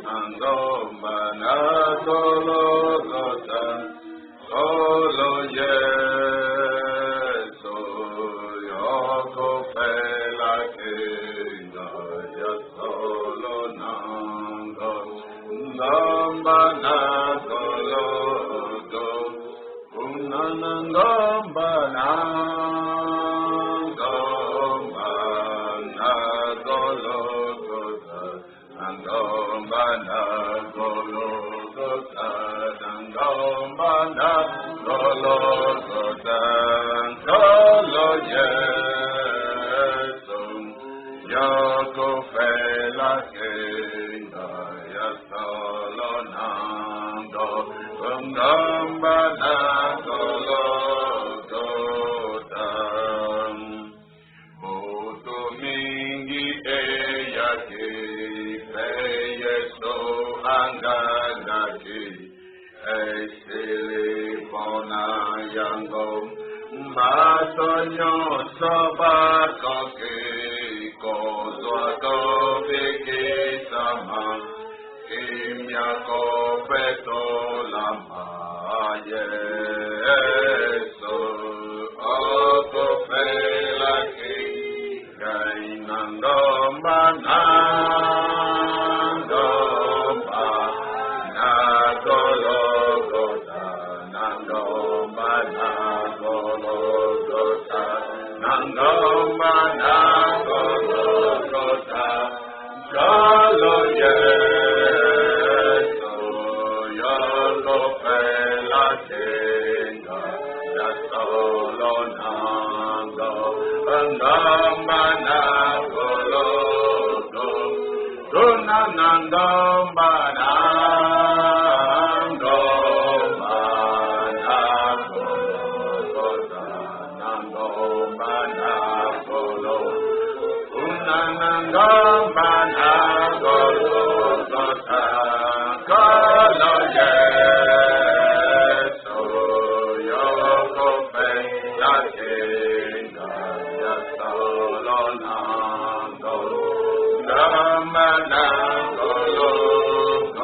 Nangomba na Golgotha, solo Yesu, yoko fela kinga, ya solo Nangomba na Golgotha, Nangomba na Golgotha, Nangomba na Golgotha, Nangomba na Golgotha, solo Yesu, yoko fela kinga, ya solo Nangomba na Golgotha. Moto mingi eyake Yesu angandaki, esili pona yango, matonyo sobakoki, kozwako biki sama, kimyako petolama, Yesu, oko felaki, Nangomba na Golgotha, Nangomba na Golgotha, Nangomba na Golgotha, solo Yesu, yoko fela kinga, ya solo Nangomba na Golgotha, Nangomba na Golgotha, Nangomba na Golgotha, Nangomba na Golgotha, solo Yesu, yoko fela kinga, ya solo Nangomba na Golgotha.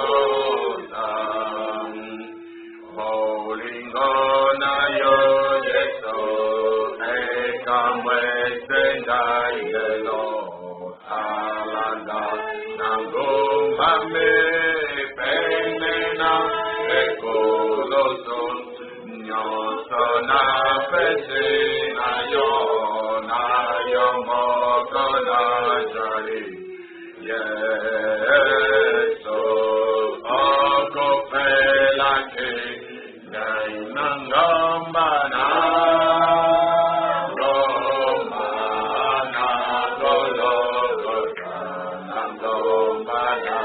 Holingona yo Yesu, ekamwe sendayelo, alanda Nangomba me penena, ekoloson, nyoso na pesena yo, na yo moko na jari. Yesu, oko fela kinga, Nangomba na Golgotha, Nangomba na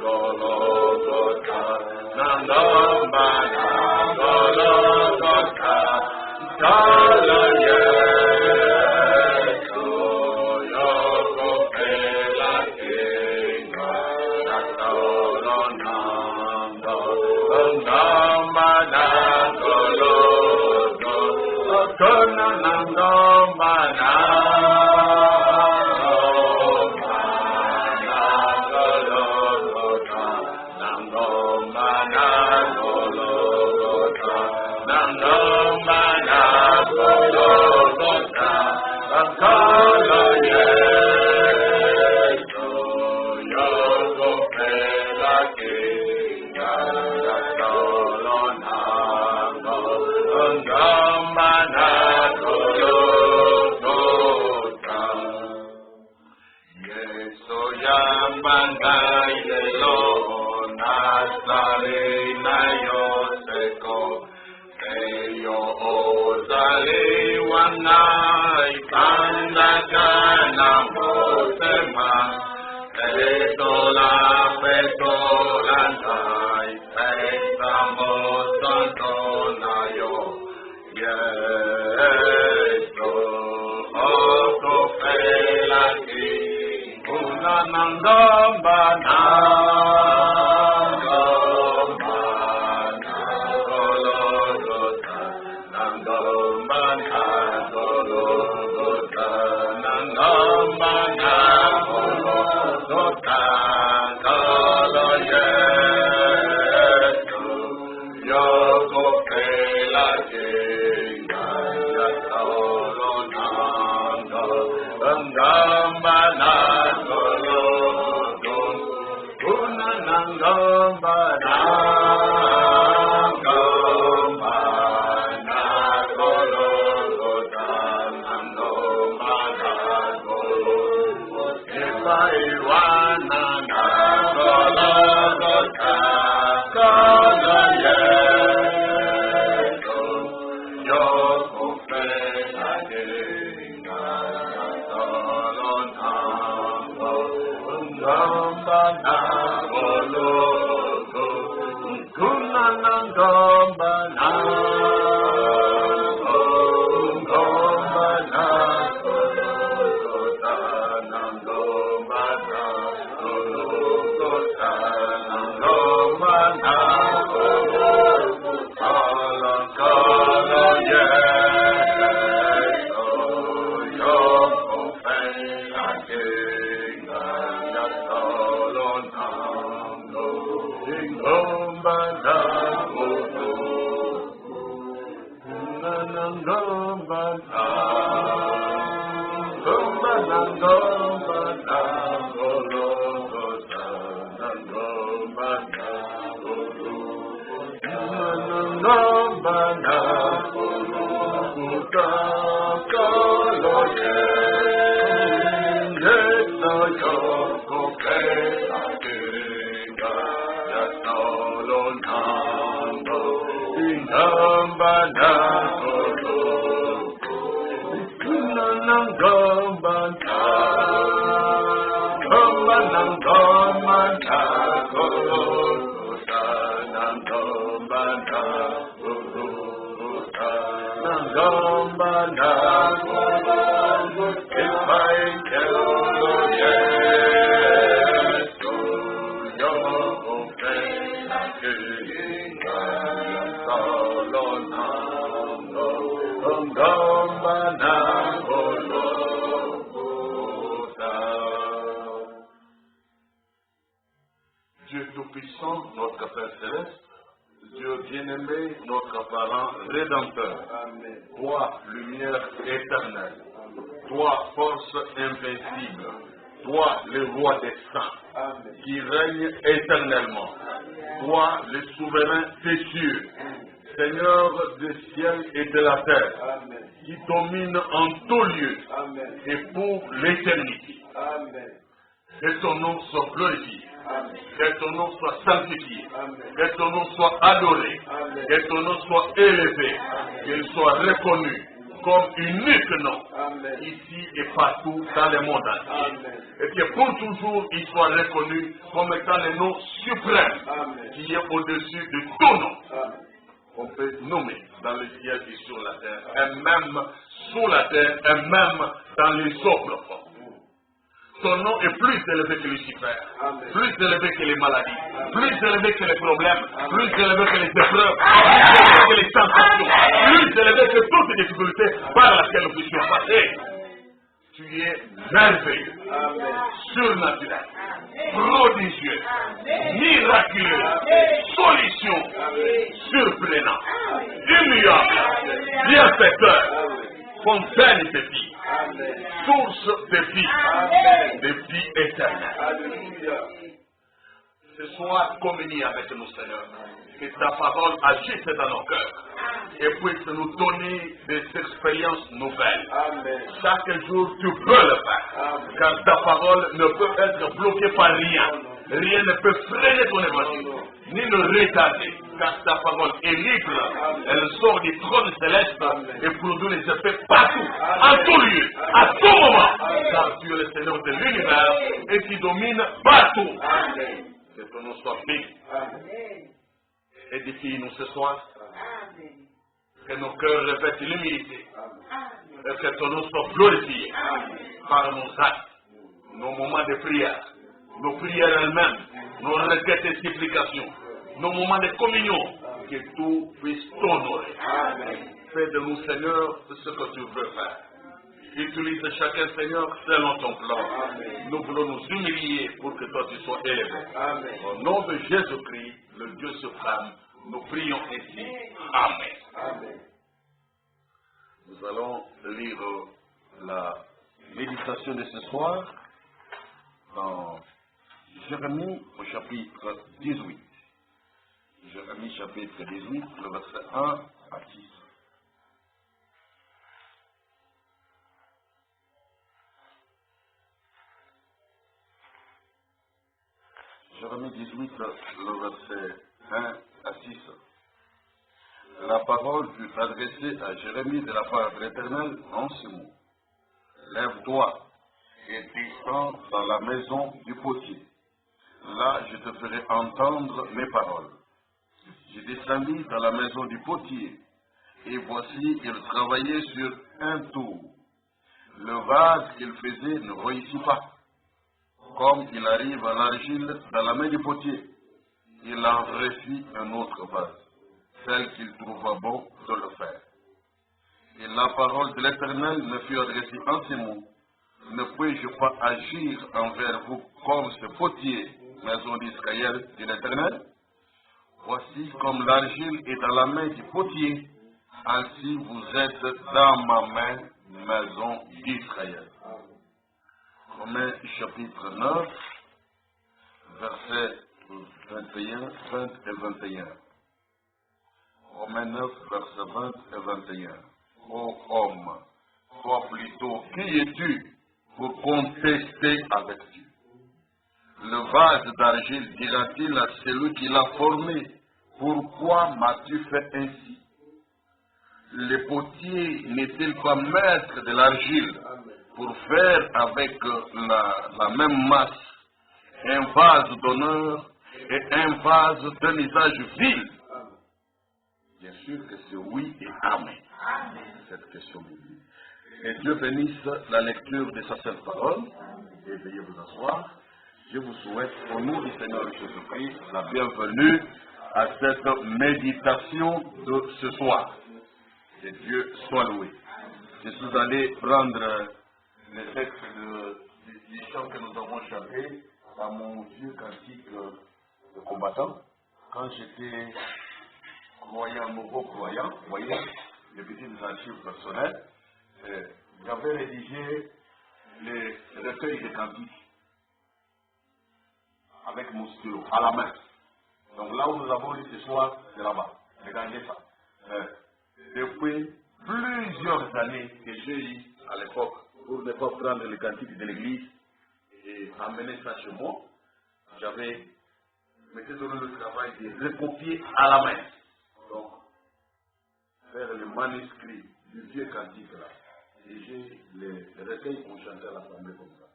Golgotha, Nangomba na Golgotha, solo Yesu, yoko fela kinga, ya solo Nangomba na Golgotha, Nangomba na Golgotha, Nangomba na Golgotha, Nangomba na Golgotha, solo Yesu, yoko fela kinga, ya solo Nangomba na Golgotha. Yesu yambanga yelo, Nazarena yoseko, eyo ozali wanai kanda kana motema, etola nai, estamos santo nayo. Yesu, oko fela kinga, Nangomba na Golgotha, Nangomba na Golgotha, Nangomba na Golgotha, Dieu Tout-Puissant, notre Père Céleste, Dieu bien-aimé, notre parent rédempteur, toi, lumière éternelle, toi, force invincible, toi, le roi des saints, qui règne éternellement, toi, le souverain des cieux, Seigneur du ciel et de la terre, qui domine en tout lieu et pour l'éternité. Que ton nom soit glorifié. Que ton nom soit sanctifié, que ton nom soit adoré, que ton nom soit élevé, qu'il soit reconnu comme unique nom, ici et partout dans le monde entier. Et que pour toujours il soit reconnu comme étant le nom suprême qui est au-dessus de tout nom. On peut nommer dans le ciel et sur la terre, et même sous la terre, et même dans les eaux profondes. Ton nom est plus élevé que Lucifer, plus élevé que les maladies, plus élevé que les problèmes, plus élevé que les épreuves, plus élevé que les tentations, plus élevé que toutes les difficultés par lesquelles nous puissions passer. Tu es merveilleux, surnaturel, prodigieux, miraculeux, solution, surprenant, immuable, bienfaiteur, fontaine de vie. Source de vie éternelle. Ce soir, communie avec nous, Seigneur, que ta parole agisse dans nos cœurs et puisse nous donner des expériences nouvelles. Chaque jour, tu peux le faire, car ta parole ne peut être bloquée par rien. Rien ne peut freiner ton évangile, ni le retarder, car ta parole est libre. Elle sort du trône céleste et produit les effets partout, en tout lieu, à tout moment, car tu es le Seigneur de l'univers et qui domine partout. Que ton nom soit béni. Édifie-nous ce soir. Que nos cœurs revêtent l'humilité. Et que ton nom soit glorifié par nos actes, nos moments de prière, nos prières elles-mêmes, nos requêtes et supplications, nos moments de communion. Que tout puisse t'honorer. Fais de nous, Seigneur, ce que tu veux faire. Utilise chacun, Seigneur, selon ton plan. Nous voulons nous humilier pour que toi tu sois élevé. Au nom de Jésus-Christ, le Dieu suprême, nous prions ainsi. Amen. Nous allons lire la méditation de ce soir dans Jérémie au chapitre 18. Jérémie chapitre 18, le verset 1 à 6. Jérémie 18, le verset 1 à 6. La parole fut adressée à Jérémie de la part de l'Éternel en ce mot. Lève-toi et descends dans la maison du potier. Là, je te ferai entendre mes paroles. Je descendis dans la maison du potier, et voici, il travaillait sur un tour. Le vase qu'il faisait ne réussit pas. Comme il arrive à l'argile dans la main du potier, il en refit un autre vase, tel qu'il trouva bon de le faire. Et la parole de l'Éternel me fut adressée en ces mots. Ne puis-je pas agir envers vous comme ce potier, maison d'Israël, dit l'Éternel? Voici comme l'argile est dans la main du potier, ainsi vous êtes dans ma main, maison d'Israël. Romains chapitre 9, versets 21, 20 et 21. Romains 9, versets 20 et 21. Ô homme, toi plutôt, qui es-tu pour contester avec Dieu? Le vase d'argile dira-t-il à celui qui l'a formé, pourquoi m'as-tu fait ainsi? Le potier n'est-il pas maître de l'argile pour faire avec la même masse un vase d'honneur et un vase d'un usage vil? Bien sûr que c'est oui et amen. Cette question biblique. Et Dieu bénisse la lecture de sa sainte parole. Et veuillez vous asseoir. Je vous souhaite, au nom du Seigneur Jésus-Christ, la bienvenue à cette méditation de ce soir. Que Dieu soit loué. Je suis allé prendre le texte du chant que nous avons chanté à mon vieux cantique de combattant. Quand j'étais croyant, nouveau croyant, vous voyez, les petites archives personnelles, j'avais rédigé les recueils de cantiques avec mon stylo, à la main. Donc là où nous avons lu ce soir, c'est là-bas. Regardez ça. Depuis plusieurs années que j'ai eu à l'époque, pour ne pas prendre les cantiques de l'église et amener ça chez moi, j'avais m'étais donné le travail de recopier à la main. Donc, faire le manuscrit du vieux cantique là. Et j'ai les recueils qu'on chantait à l'assemblée comme ça.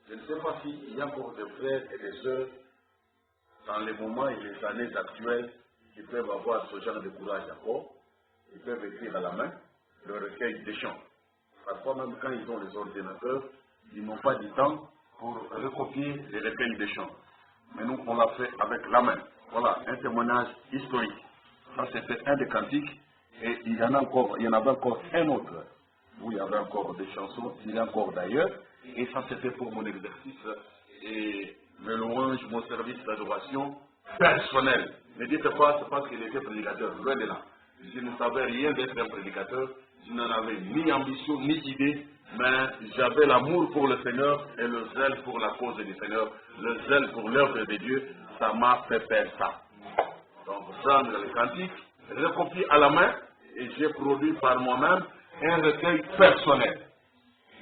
Je ne sais pas s'il y a encore des frères et des sœurs dans les moments et les années actuelles qui peuvent avoir ce genre de courage encore. Ils peuvent écrire à la main le recueil des chants. Parfois même quand ils ont les ordinateurs, ils n'ont pas du temps pour recopier les recueils des chants. Mais nous, on l'a fait avec la main. Voilà, un témoignage historique. Ça, c'était un des cantiques. Et il y en avait encore un autre, où il y avait encore des chansons, il y en a encore d'ailleurs. Et ça, c'était pour mon exercice et mes louanges, mon service d'adoration personnel. Ne dites pas, c'est parce qu'il était prédicateur, loin de là. Je ne savais rien d'être un prédicateur, je n'en avais ni ambition, ni idée, mais j'avais l'amour pour le Seigneur et le zèle pour la cause du Seigneur, le zèle pour l'œuvre de Dieu, ça m'a fait faire ça. Donc, prendre le cantique, recopier à la main, et j'ai produit par moi-même un recueil personnel.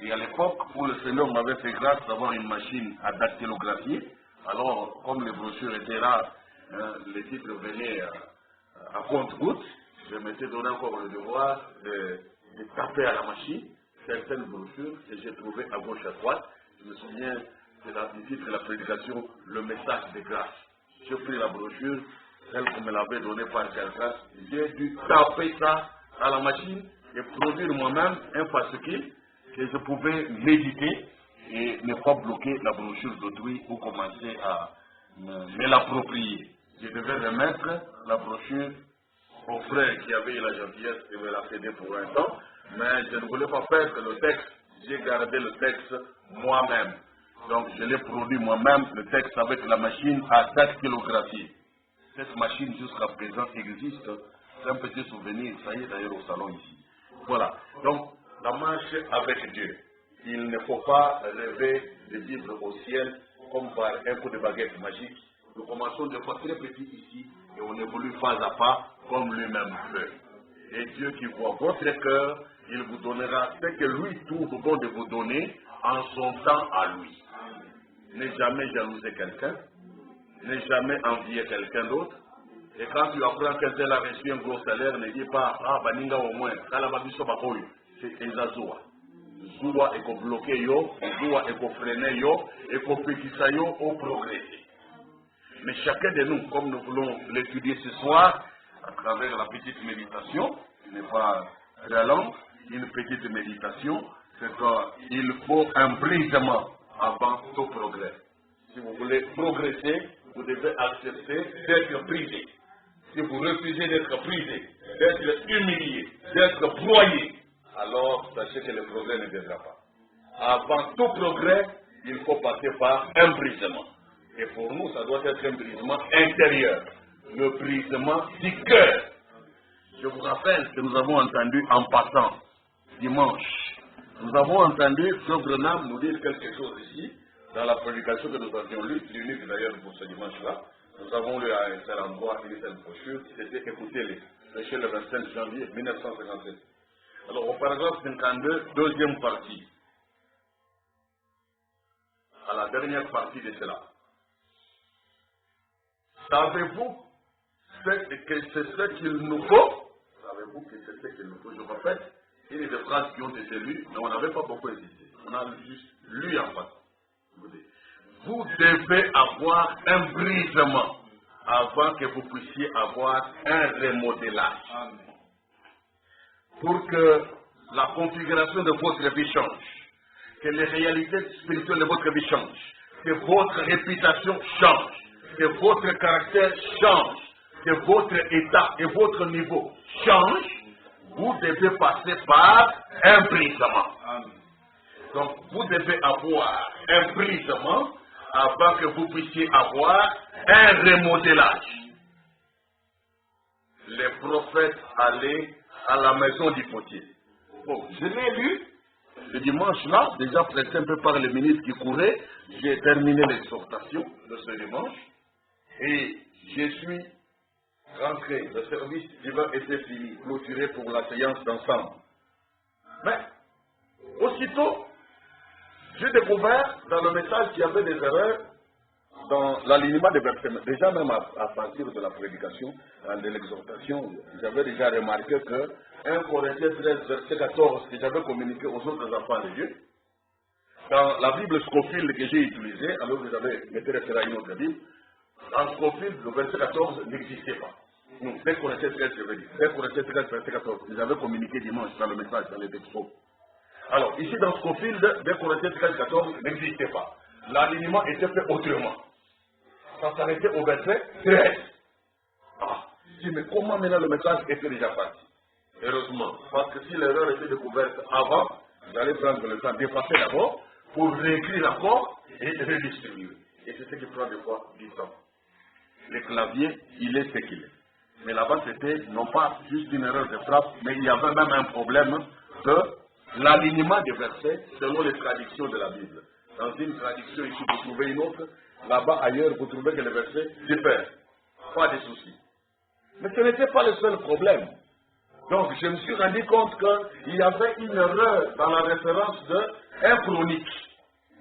Et à l'époque, où le Seigneur m'avait fait grâce d'avoir une machine à dactylographier, alors, comme les brochures étaient rares, les titres venaient à compte-gouttes, je m'étais donné encore le devoir de taper à la machine certaines brochures que j'ai trouvées à gauche et à droite. Je me souviens du titre de la prédication, le message de grâce. J'ai pris la brochure, celle qu'on me l'avait donnée par quelqu'un, j'ai dû taper ça à la machine et produire moi-même un fascicule que je pouvais méditer et ne pas bloquer la brochure d'autrui ou commencer à me l'approprier. Je devais remettre la brochure au frère qui avait eu la gentillesse de me la céder pour un temps, mais je ne voulais pas perdre le texte, j'ai gardé le texte moi-même. Donc je l'ai produit moi-même, le texte avec la machine à dactylographier. Cette machine jusqu'à présent existe, c'est un petit souvenir, ça y est d'ailleurs au salon ici. Voilà, donc la marche avec Dieu. Il ne faut pas rêver de vivre au ciel comme par un coup de baguette magique. Nous commençons des fois très petits ici et on évolue pas à pas comme lui-même fait. Et Dieu qui voit votre cœur, il vous donnera ce que lui trouve bon de vous donner en son temps à lui. Ne jamais jalouser quelqu'un, ne jamais envier quelqu'un d'autre. Et quand tu apprends qu'un tel a reçu un gros salaire, ne dis pas, ah, baninga au moins, c'est Ezazoua. Zoua et qu'on bloque yo, Zoua et qu'on freine yo, et qu'on pétissa yo au progrès. Mais chacun de nous, comme nous voulons l'étudier ce soir, à travers la petite méditation, qui n'est pas très longue, une petite méditation, c'est qu'il faut un brisement avant tout progrès. Si vous voulez progresser, vous devez accepter d'être brisé. Si vous refusez d'être brisé, d'être humilié, d'être broyé, alors sachez que le progrès ne viendra pas. Avant tout progrès, il faut passer par un brisement. Et pour nous, ça doit être un brisement intérieur, le brisement du cœur. Je vous rappelle que nous avons entendu en passant, dimanche, nous avons entendu Frère Branham nous dire quelque chose ici, dans la prédication que nous avions lue, l'unique d'ailleurs pour ce dimanche-là. Nous avons lu à un tel endroit une telle brochure, c'était écoutez-les, chez le 25 janvier 1957. Alors au paragraphe 52, deuxième partie, à la dernière partie de cela. Savez-vous que c'est ce qu'il nous faut? Savez-vous que c'est ce qu'il nous faut? Je répète, il y a des phrases qui ont été lues, mais on n'avait pas beaucoup hésité. On a juste lu en face. Vous devez avoir un brisement avant que vous puissiez avoir un remodelage. Pour que la configuration de votre vie change, que les réalités spirituelles de votre vie changent, que votre réputation change, que votre caractère change, que votre état et votre niveau changent, vous devez passer par un brisement. Donc, vous devez avoir un brisement avant que vous puissiez avoir un remodelage. Les prophètes allaient à la maison du potier. Bon, je l'ai lu le dimanche là, déjà pressé un peu par les minutes qui couraient. J'ai terminé l'exhortation de ce dimanche et je suis rentré. Le service divin était fini, clôturé pour la séance d'ensemble. Mais, aussitôt, j'ai découvert dans le message qu'il y avait des erreurs dans l'alignement des versets. Déjà même à partir de la prédication, de l'exhortation, j'avais déjà remarqué que 1 Corinthiens 13, verset 14, que j'avais communiqué aux autres enfants de Dieu, dans la Bible Scofield que j'ai utilisée, alors vous avez mettez référé à une autre Bible, en Scofield, le verset 14 n'existait pas. Non, 1 Corinthiens 13, je veux dire. 1 Corinthiens 13, verset 14, j'avais communiqué dimanche dans le message, dans les textos. Alors, ici dans Scofield, 2 Corinthiens 13, 14 n'existait pas. L'alignement était fait autrement. Ça s'arrêtait au verset 13. Ah, je dis, mais comment maintenant le message était déjà parti? Heureusement, parce que si l'erreur était découverte avant, j'allais prendre le temps d'effacer d'abord, pour réécrire encore et redistribuer. Et c'est ce qui prend des fois du temps. Le clavier, il est ce qu'il est. Mais là-bas, c'était non pas juste une erreur de frappe, mais il y avait même un problème de l'alignement des versets selon les traductions de la Bible. Dans une traduction ici, vous trouvez une autre. Là-bas, ailleurs, vous trouvez que les versets diffèrent. Pas de souci. Mais ce n'était pas le seul problème. Donc, je me suis rendu compte qu'il y avait une erreur dans la référence d'un chronique.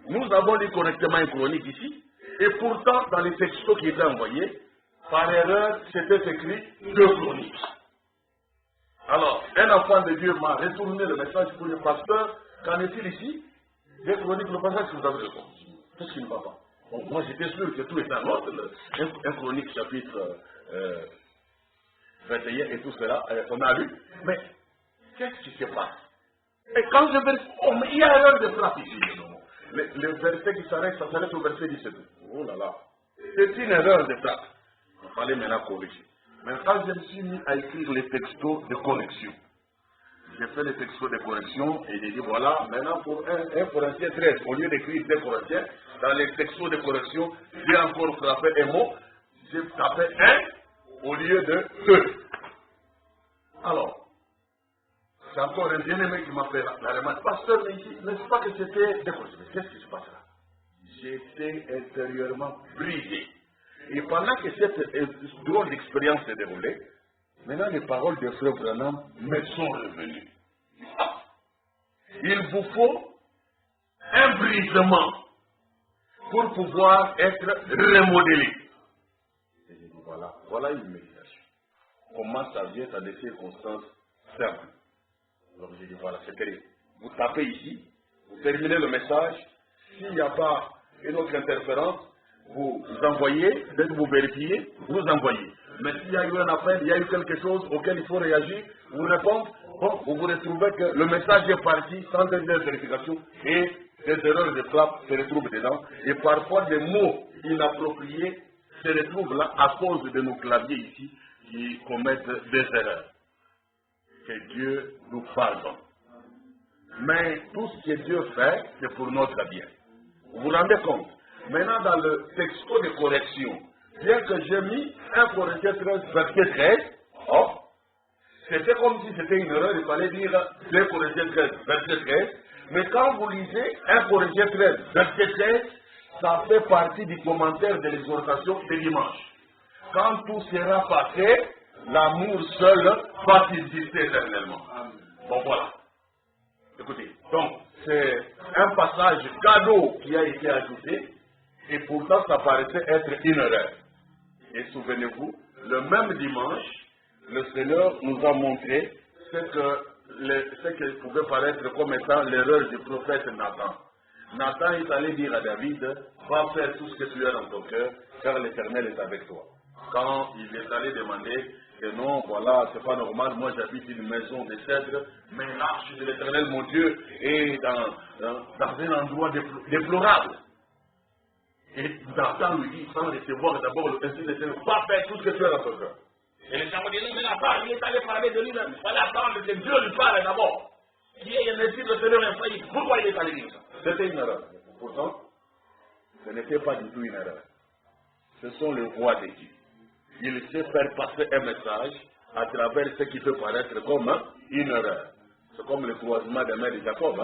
Nous avons lu correctement un chronique ici, et pourtant, dans les textos qui étaient envoyés, par erreur, c'était écrit 2 chroniques. Alors, un enfant de Dieu m'a retourné le message pour le pasteur. Qu'en est-il ici? 2 chroniques, le passage que vous avez répondu. Qu'est-ce qui ne va pas? Bon, moi, j'étais sûr que tout était en ordre. Un chronique chapitre 21 et tout cela, on a lu. Mais, qu'est-ce qui se passe? Et quand je vérifie, oh, mais il y a erreur de frappe ici. Le verset qui s'arrête, ça s'arrête au verset 17. Oh là là. C'est une erreur de frappe. Il fallait maintenant corriger. Mais quand je me suis mis à écrire les textos de correction, j'ai fait les textos de correction et j'ai dit voilà, maintenant pour 1 Corinthiens 13, au lieu d'écrire 2 Corinthiens, dans les textos de correction, j'ai encore frappé un mot, j'ai tapé 1 au lieu de 2. Alors, c'est encore un bien-aimé qui m'a fait la remarque. Pasteur, mais ici, n'est-ce pas que c'était 2 Corinthiens? Qu'est-ce qui se passe là? j'étais intérieurement brisé. Et pendant que cette drôle d'expérience s'est déroulée, maintenant les paroles de Frère Branham me sont revenues. Il vous faut un brisement pour pouvoir être remodelé. Et je dis voilà une méditation. Comment ça vient à des circonstances simples. Alors j'ai dit voilà, c'est terrible. Vous tapez ici, vous terminez le message, s'il n'y a pas une autre interférence, vous envoyez, dès que vous vérifiez, vous envoyez. Mais s'il y a eu un appel, il y a eu quelque chose auquel il faut réagir, vous répondez, bon, vous vous retrouvez que le message est parti sans dernière vérification et des erreurs de frappe se retrouvent dedans. Et parfois des mots inappropriés se retrouvent là à cause de nos claviers ici qui commettent des erreurs. Que Dieu nous pardonne. Mais tout ce que Dieu fait, c'est pour notre bien. Vous vous rendez compte? Maintenant, dans le texto de correction, bien que j'ai mis 1 Corinthiens 13, verset 13, c'était comme si c'était une erreur, il fallait dire 2 Corinthiens 13, verset 13. Mais quand vous lisez 1 Corinthiens 13, verset 13, ça fait partie du commentaire de l'exhortation de dimanche. Quand tout sera passé, l'amour seul va exister éternellement. Bon, voilà. Écoutez, donc, c'est un passage cadeau qui a été ajouté, et pourtant ça paraissait être une erreur. Et souvenez-vous, le même dimanche, le Seigneur nous a montré ce que pouvait paraître comme étant l'erreur du prophète Nathan. Nathan est allé dire à David, va faire tout ce que tu as dans ton cœur, car l'Éternel est avec toi. Quand il est allé demander que non, voilà, c'est pas normal, moi j'habite une maison de cèdre, mais l'arche de l'Éternel, mon Dieu, est dans un endroit déplorable. Et Nathan lui dit, sans recevoir d'abord le ainsi de Dieu, va faire tout ce que tu as dans ton cœur. Et les gens vont dire, non, mais Nathan, il est allé parler de lui-même, il fallait attendre que Dieu lui parle d'abord. Qui est un esprit de Seigneur infaillible. Pourquoi il est allé dire ça? C'était une erreur. Pourtant, ce n'était pas du tout une erreur. Ce sont les voix de Dieu. Il sait faire passer un message à travers ce qui peut paraître comme une erreur. C'est comme le croisement des mains de Jacob.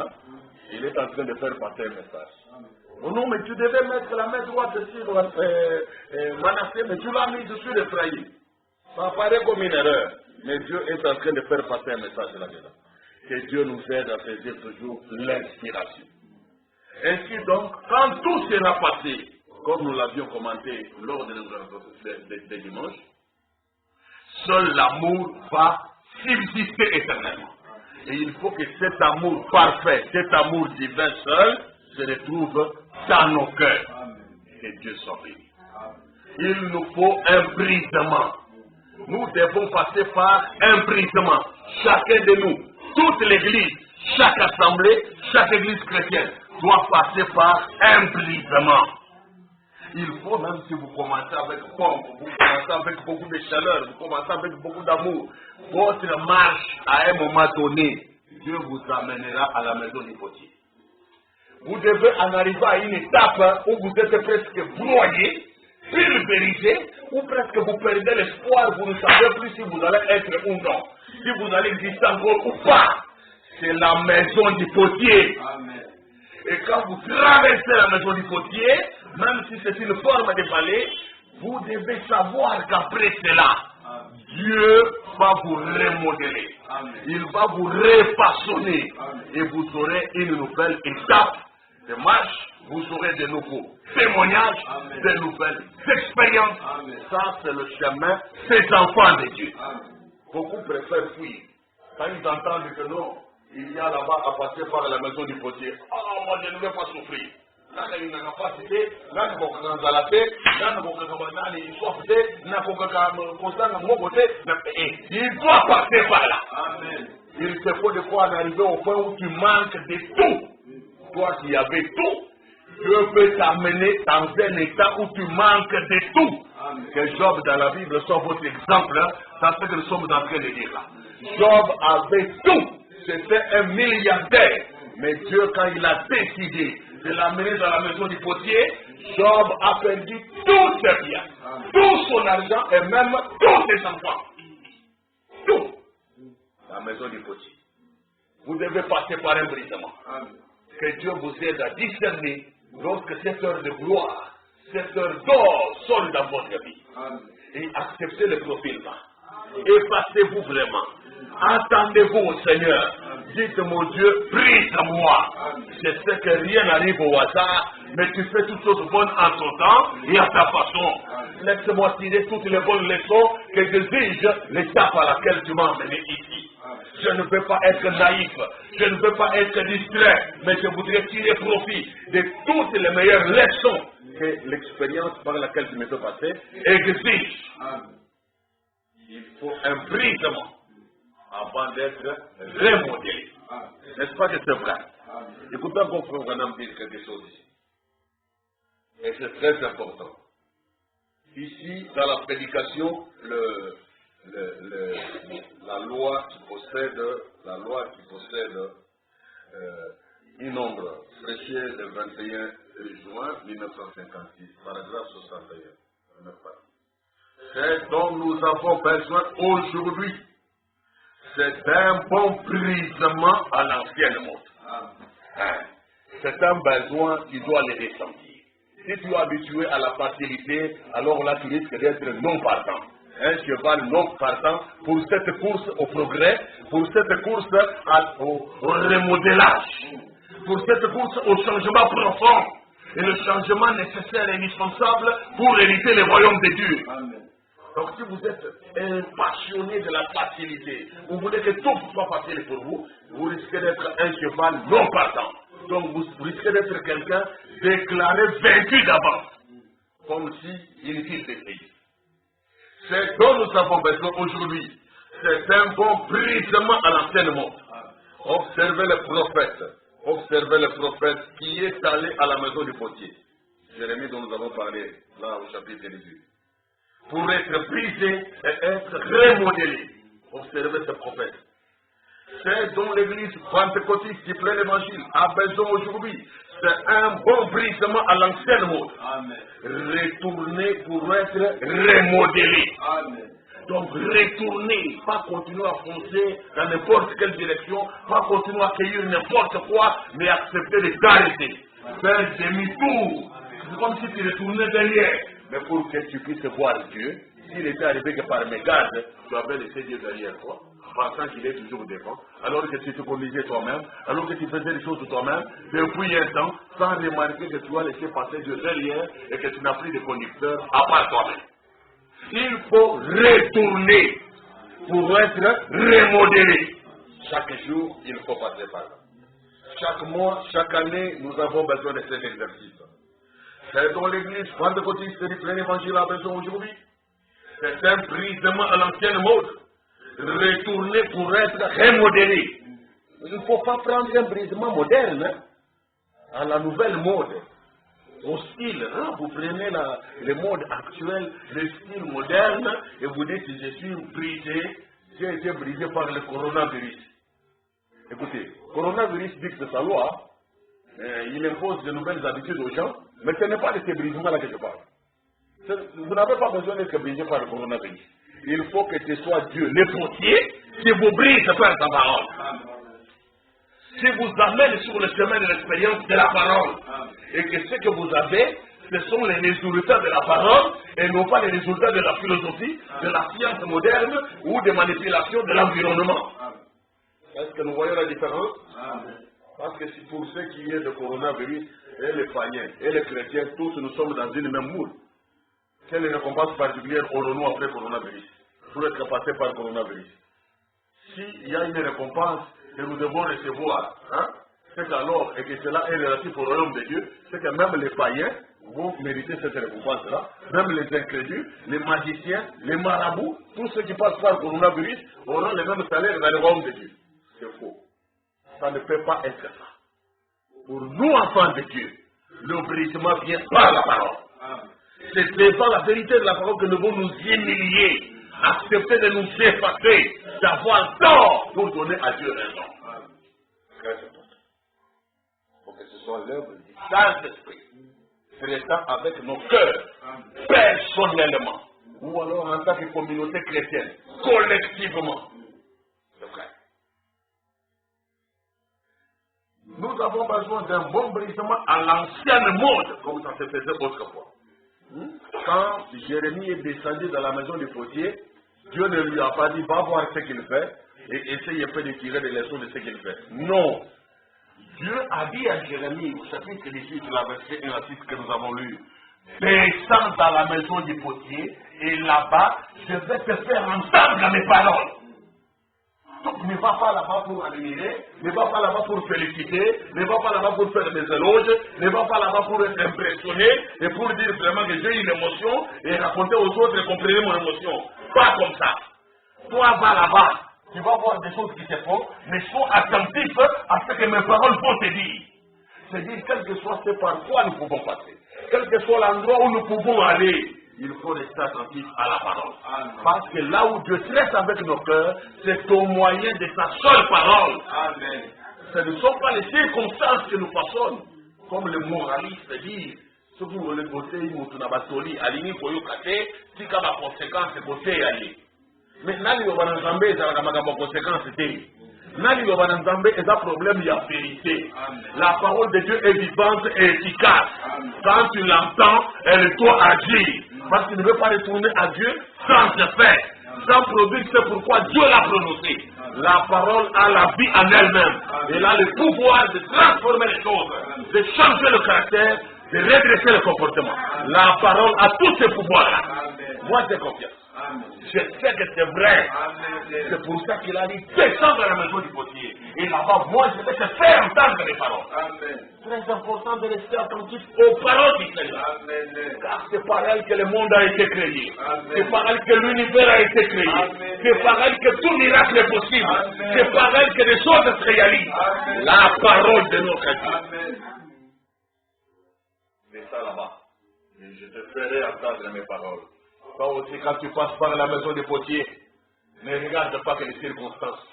Il est en train de faire passer un message. Oh non, mais tu devais mettre la main droite sur Manassé, mais tu l'as mis dessus l'Ephraïm. Ça paraît comme une erreur, mais Dieu est en train de faire passer un message là-dedans. Que Dieu nous aide à saisir toujours l'inspiration. Ainsi donc, quand tout sera passé, comme nous l'avions commenté lors de dimanche, seul l'amour va subsister éternellement. Et il faut que cet amour parfait, cet amour divin seul, se retrouve dans nos cœurs. Que Dieu soit béni. Il nous faut un brisement. Nous devons passer par un brisement. Chacun de nous, toute l'église, chaque assemblée, chaque église chrétienne doit passer par un brisement. Il faut, même si vous commencez avec pompe, vous commencez avec beaucoup de chaleur, vous commencez avec beaucoup d'amour, votre marche à un moment donné, Dieu vous amènera à la maison du potier. Vous devez en arriver à une étape où vous êtes presque broyé, pulvérisé, ou presque vous perdez l'espoir, vous ne savez plus si vous allez être ou non, si vous allez exister encore ou pas. C'est la maison du potier. Amen. Et quand vous traversez la maison du potier, même si c'est une forme de balai, vous devez savoir qu'après cela, Dieu va vous remodeler. Amen. Il va vous refaçonner. Amen. Et vous aurez une nouvelle étape de marche, vous aurez de nouveaux témoignages, Amen. De nouvelles expériences. Amen. Ça, c'est le chemin des enfants de Dieu. Amen. Beaucoup préfèrent fuir. Quand ils entendent que non, il y a là-bas à passer par la maison du potier. Oh, moi je ne vais pas souffrir. Là, il n'a pas cité, là, il faut que nous allons il doit passer par là. Amen. Il te faut de quoi en arriver au point où tu manques de tout. Toi qui avais tout, Dieu peut t'amener dans un état où tu manques de tout. Amen. Que Job dans la Bible soit votre exemple, c'est ce que nous sommes en train de dire là. Job avait tout. C'était un milliardaire. Mais Dieu, quand il a décidé de l'amener dans la maison du potier, Job a perdu tous ses biens, tout son argent et même tous ses enfants. Tout. La maison du potier. Vous devez passer par un brisement. Que Dieu vous aide à discerner lorsque cette heure de gloire, cette heure d'or sonne dans votre vie. Et acceptez le profil là. Effacez-vous vraiment. Attendez-vous au Seigneur. Dites mon Dieu, brise-moi. Je sais que rien n'arrive au hasard, mais tu fais toutes choses bonnes en ton temps et à ta façon. Laisse-moi tirer toutes les bonnes leçons que j'exige l'étape à laquelle tu m'as emmené ici. Je ne veux pas être naïf, je ne veux pas être distrait, mais je voudrais tirer profit de toutes les meilleures leçons que l'expérience par laquelle tu me fais passer exige. Il faut un brisement avant d'être remodelé. N'est-ce pas que c'est vrai? Écoutez encore Frère Branham dire quelque chose ici. Et c'est très important. Ici, dans la prédication, la loi qui possède un nombre précieux le 21 juin 1956, paragraphe 61. C'est dont nous avons besoin aujourd'hui. C'est un bon brisement à l'ancienne mode. C'est un besoin qui doit les ressentir. Si tu es habitué à la facilité, alors là tu risques d'être non partant. Un cheval non partant pour cette course au progrès, pour cette course au remodelage, pour cette course au changement profond et le changement nécessaire et indispensable pour hériter le royaume de Dieu. Donc si vous êtes un passionné de la facilité, vous voulez que tout soit facile pour vous, vous risquez d'être un cheval non partant. Donc vous risquez d'être quelqu'un déclaré vaincu d'avance, comme si inutile d'essayer. C'est dont nous avons besoin aujourd'hui. C'est un bon brisement à l'ancienne mode. Observez le prophète qui est allé à la maison du potier. Jérémie dont nous avons parlé là au chapitre 18. Pour être brisé et être remodelé. Observez ce prophète. C'est dont l'église pentecôtiste qui plaît l'évangile a besoin aujourd'hui. C'est un bon brisement à l'ancienne mode. Retourner pour être remodelé. Amen. Donc retourner, pas continuer à foncer dans n'importe quelle direction, pas continuer à accueillir n'importe quoi, mais accepter de t'arrêter. Faire demi-tour. C'est comme si tu retournais derrière. Mais pour que tu puisses voir Dieu, s'il était arrivé que par mégarde, tu avais laissé Dieu derrière toi, pensant qu'il est toujours devant, alors que tu te conduisais toi-même, alors que tu faisais les choses de toi-même, depuis un temps, sans remarquer que tu as laissé passer Dieu derrière et que tu n'as plus de conducteur à part toi-même. Il faut retourner pour être remodelé. Chaque jour, il faut passer par là. Chaque mois, chaque année, nous avons besoin de cet exercice. C'est dont l'église pentecôtiste du plein évangile a besoin aujourd'hui. C'est un brisement à l'ancienne mode. Retourner pour être remodelé. Il ne faut pas prendre un brisement moderne, hein, à la nouvelle mode. Au style, hein, vous prenez le mode actuel, le style moderne, et vous dites je suis brisé, j'ai été brisé par le coronavirus. Écoutez, coronavirus dicte sa loi, il impose de nouvelles habitudes aux gens, mais ce n'est pas de ces brisements-là que je parle. Vous n'avez pas besoin d'être brisé par le coronavirus. Il faut que ce soit Dieu, le potier, qui vous brise par sa parole. Qui vous amène sur le chemin de l'expérience de la parole. Et que ce que vous avez, ce sont les résultats de la parole et non pas les résultats de la philosophie, de la science moderne ou des manipulations de l'environnement. Est-ce que nous voyons la différence? Parce que pour ceux qui est le coronavirus, et les païens, et les chrétiens, tous nous sommes dans une même moule. Quelle récompense particulière aurons-nous après le coronavirus? Pour être passé par le coronavirus. S'il y a une récompense que nous devons recevoir, hein, c'est alors, et que cela est relatif au royaume de Dieu, c'est que même les païens vont mériter cette récompense-là, même les incrédules, les magiciens, les marabouts, tous ceux qui passent par le coronavirus auront le même salaire dans le royaume de Dieu. C'est faux. Ça ne peut pas être ça. Pour nous, enfants de Dieu, le brisement vient par la parole. C'est par la vérité de la parole que nous devons nous humilier, accepter de nous effacer, d'avoir tort pour donner à Dieu raison. Très important. Il faut que ce soit l'œuvre du Saint-Esprit, traitant avec nos cœurs, personnellement, ou alors en tant que communauté chrétienne, collectivement. C'est vrai. Nous Nous avons besoin d'un bon brisement à l'ancienne mode, comme ça se faisait autrefois. Quand Jérémie est descendu dans la maison du potier, Dieu ne lui a pas dit, va voir ce qu'il fait, et essaye un peu de tirer des leçons de ce qu'il fait. Non. Dieu a dit à Jérémie, au chapitre 18, la verset 1 à 6 que nous avons lu, descends dans la maison du potier, et là-bas, je vais te faire entendre mes paroles. Donc ne va pas là-bas pour admirer, ne va pas là-bas pour féliciter, ne va pas là-bas pour faire des éloges, ne va pas là-bas pour être impressionné et pour dire vraiment que j'ai une émotion et raconter aux autres et comprendre mon émotion. Pas comme ça. Toi, va là-bas, tu vas voir des choses qui se font, mais sois attentif à ce que mes paroles vont te dire. C'est-à-dire, quel que soit ce par quoi nous pouvons passer, quel que soit l'endroit où nous pouvons aller, il faut rester attentif à la parole. Amen. Parce que là où Dieu traite avec nos cœurs, c'est au moyen de sa seule parole. Amen. Ce ne sont pas les circonstances qui nous façonnent. Comme le moraliste dit, ce que vous voulez voter, vous n'avez pas aligné pour y casser, si quand la conséquence est voter aller. Mais là, il y a une conséquence. Nani Yoba Nzambe est un problème, il y a vérité. La parole de Dieu est vivante et efficace. Quand tu l'entends, elle doit agir. Parce qu'il ne veut pas retourner à Dieu sans se faire, sans produire, c'est pourquoi Dieu l'a prononcé. La parole a la vie en elle-même. Elle a le pouvoir de transformer les choses, de changer le caractère, de redresser le comportement. La parole a tous ces pouvoirs-là. Moi, j'ai confiance. Je sais que c'est vrai. C'est pour ça qu'il a dit descends dans la maison du potier. Et là-bas, moi, je vais te faire entendre les paroles. Très important de rester attentif aux paroles du Seigneur. Car c'est par elles que le monde a été créé. C'est par elles que l'univers a été créé. C'est par elles que tout miracle est possible. C'est par elles que les choses se réalisent. La parole de notre Dieu. Mais ça là-bas, je te ferai entendre mes paroles. Toi aussi, quand tu passes par la maison des potiers, ne regarde pas que les circonstances.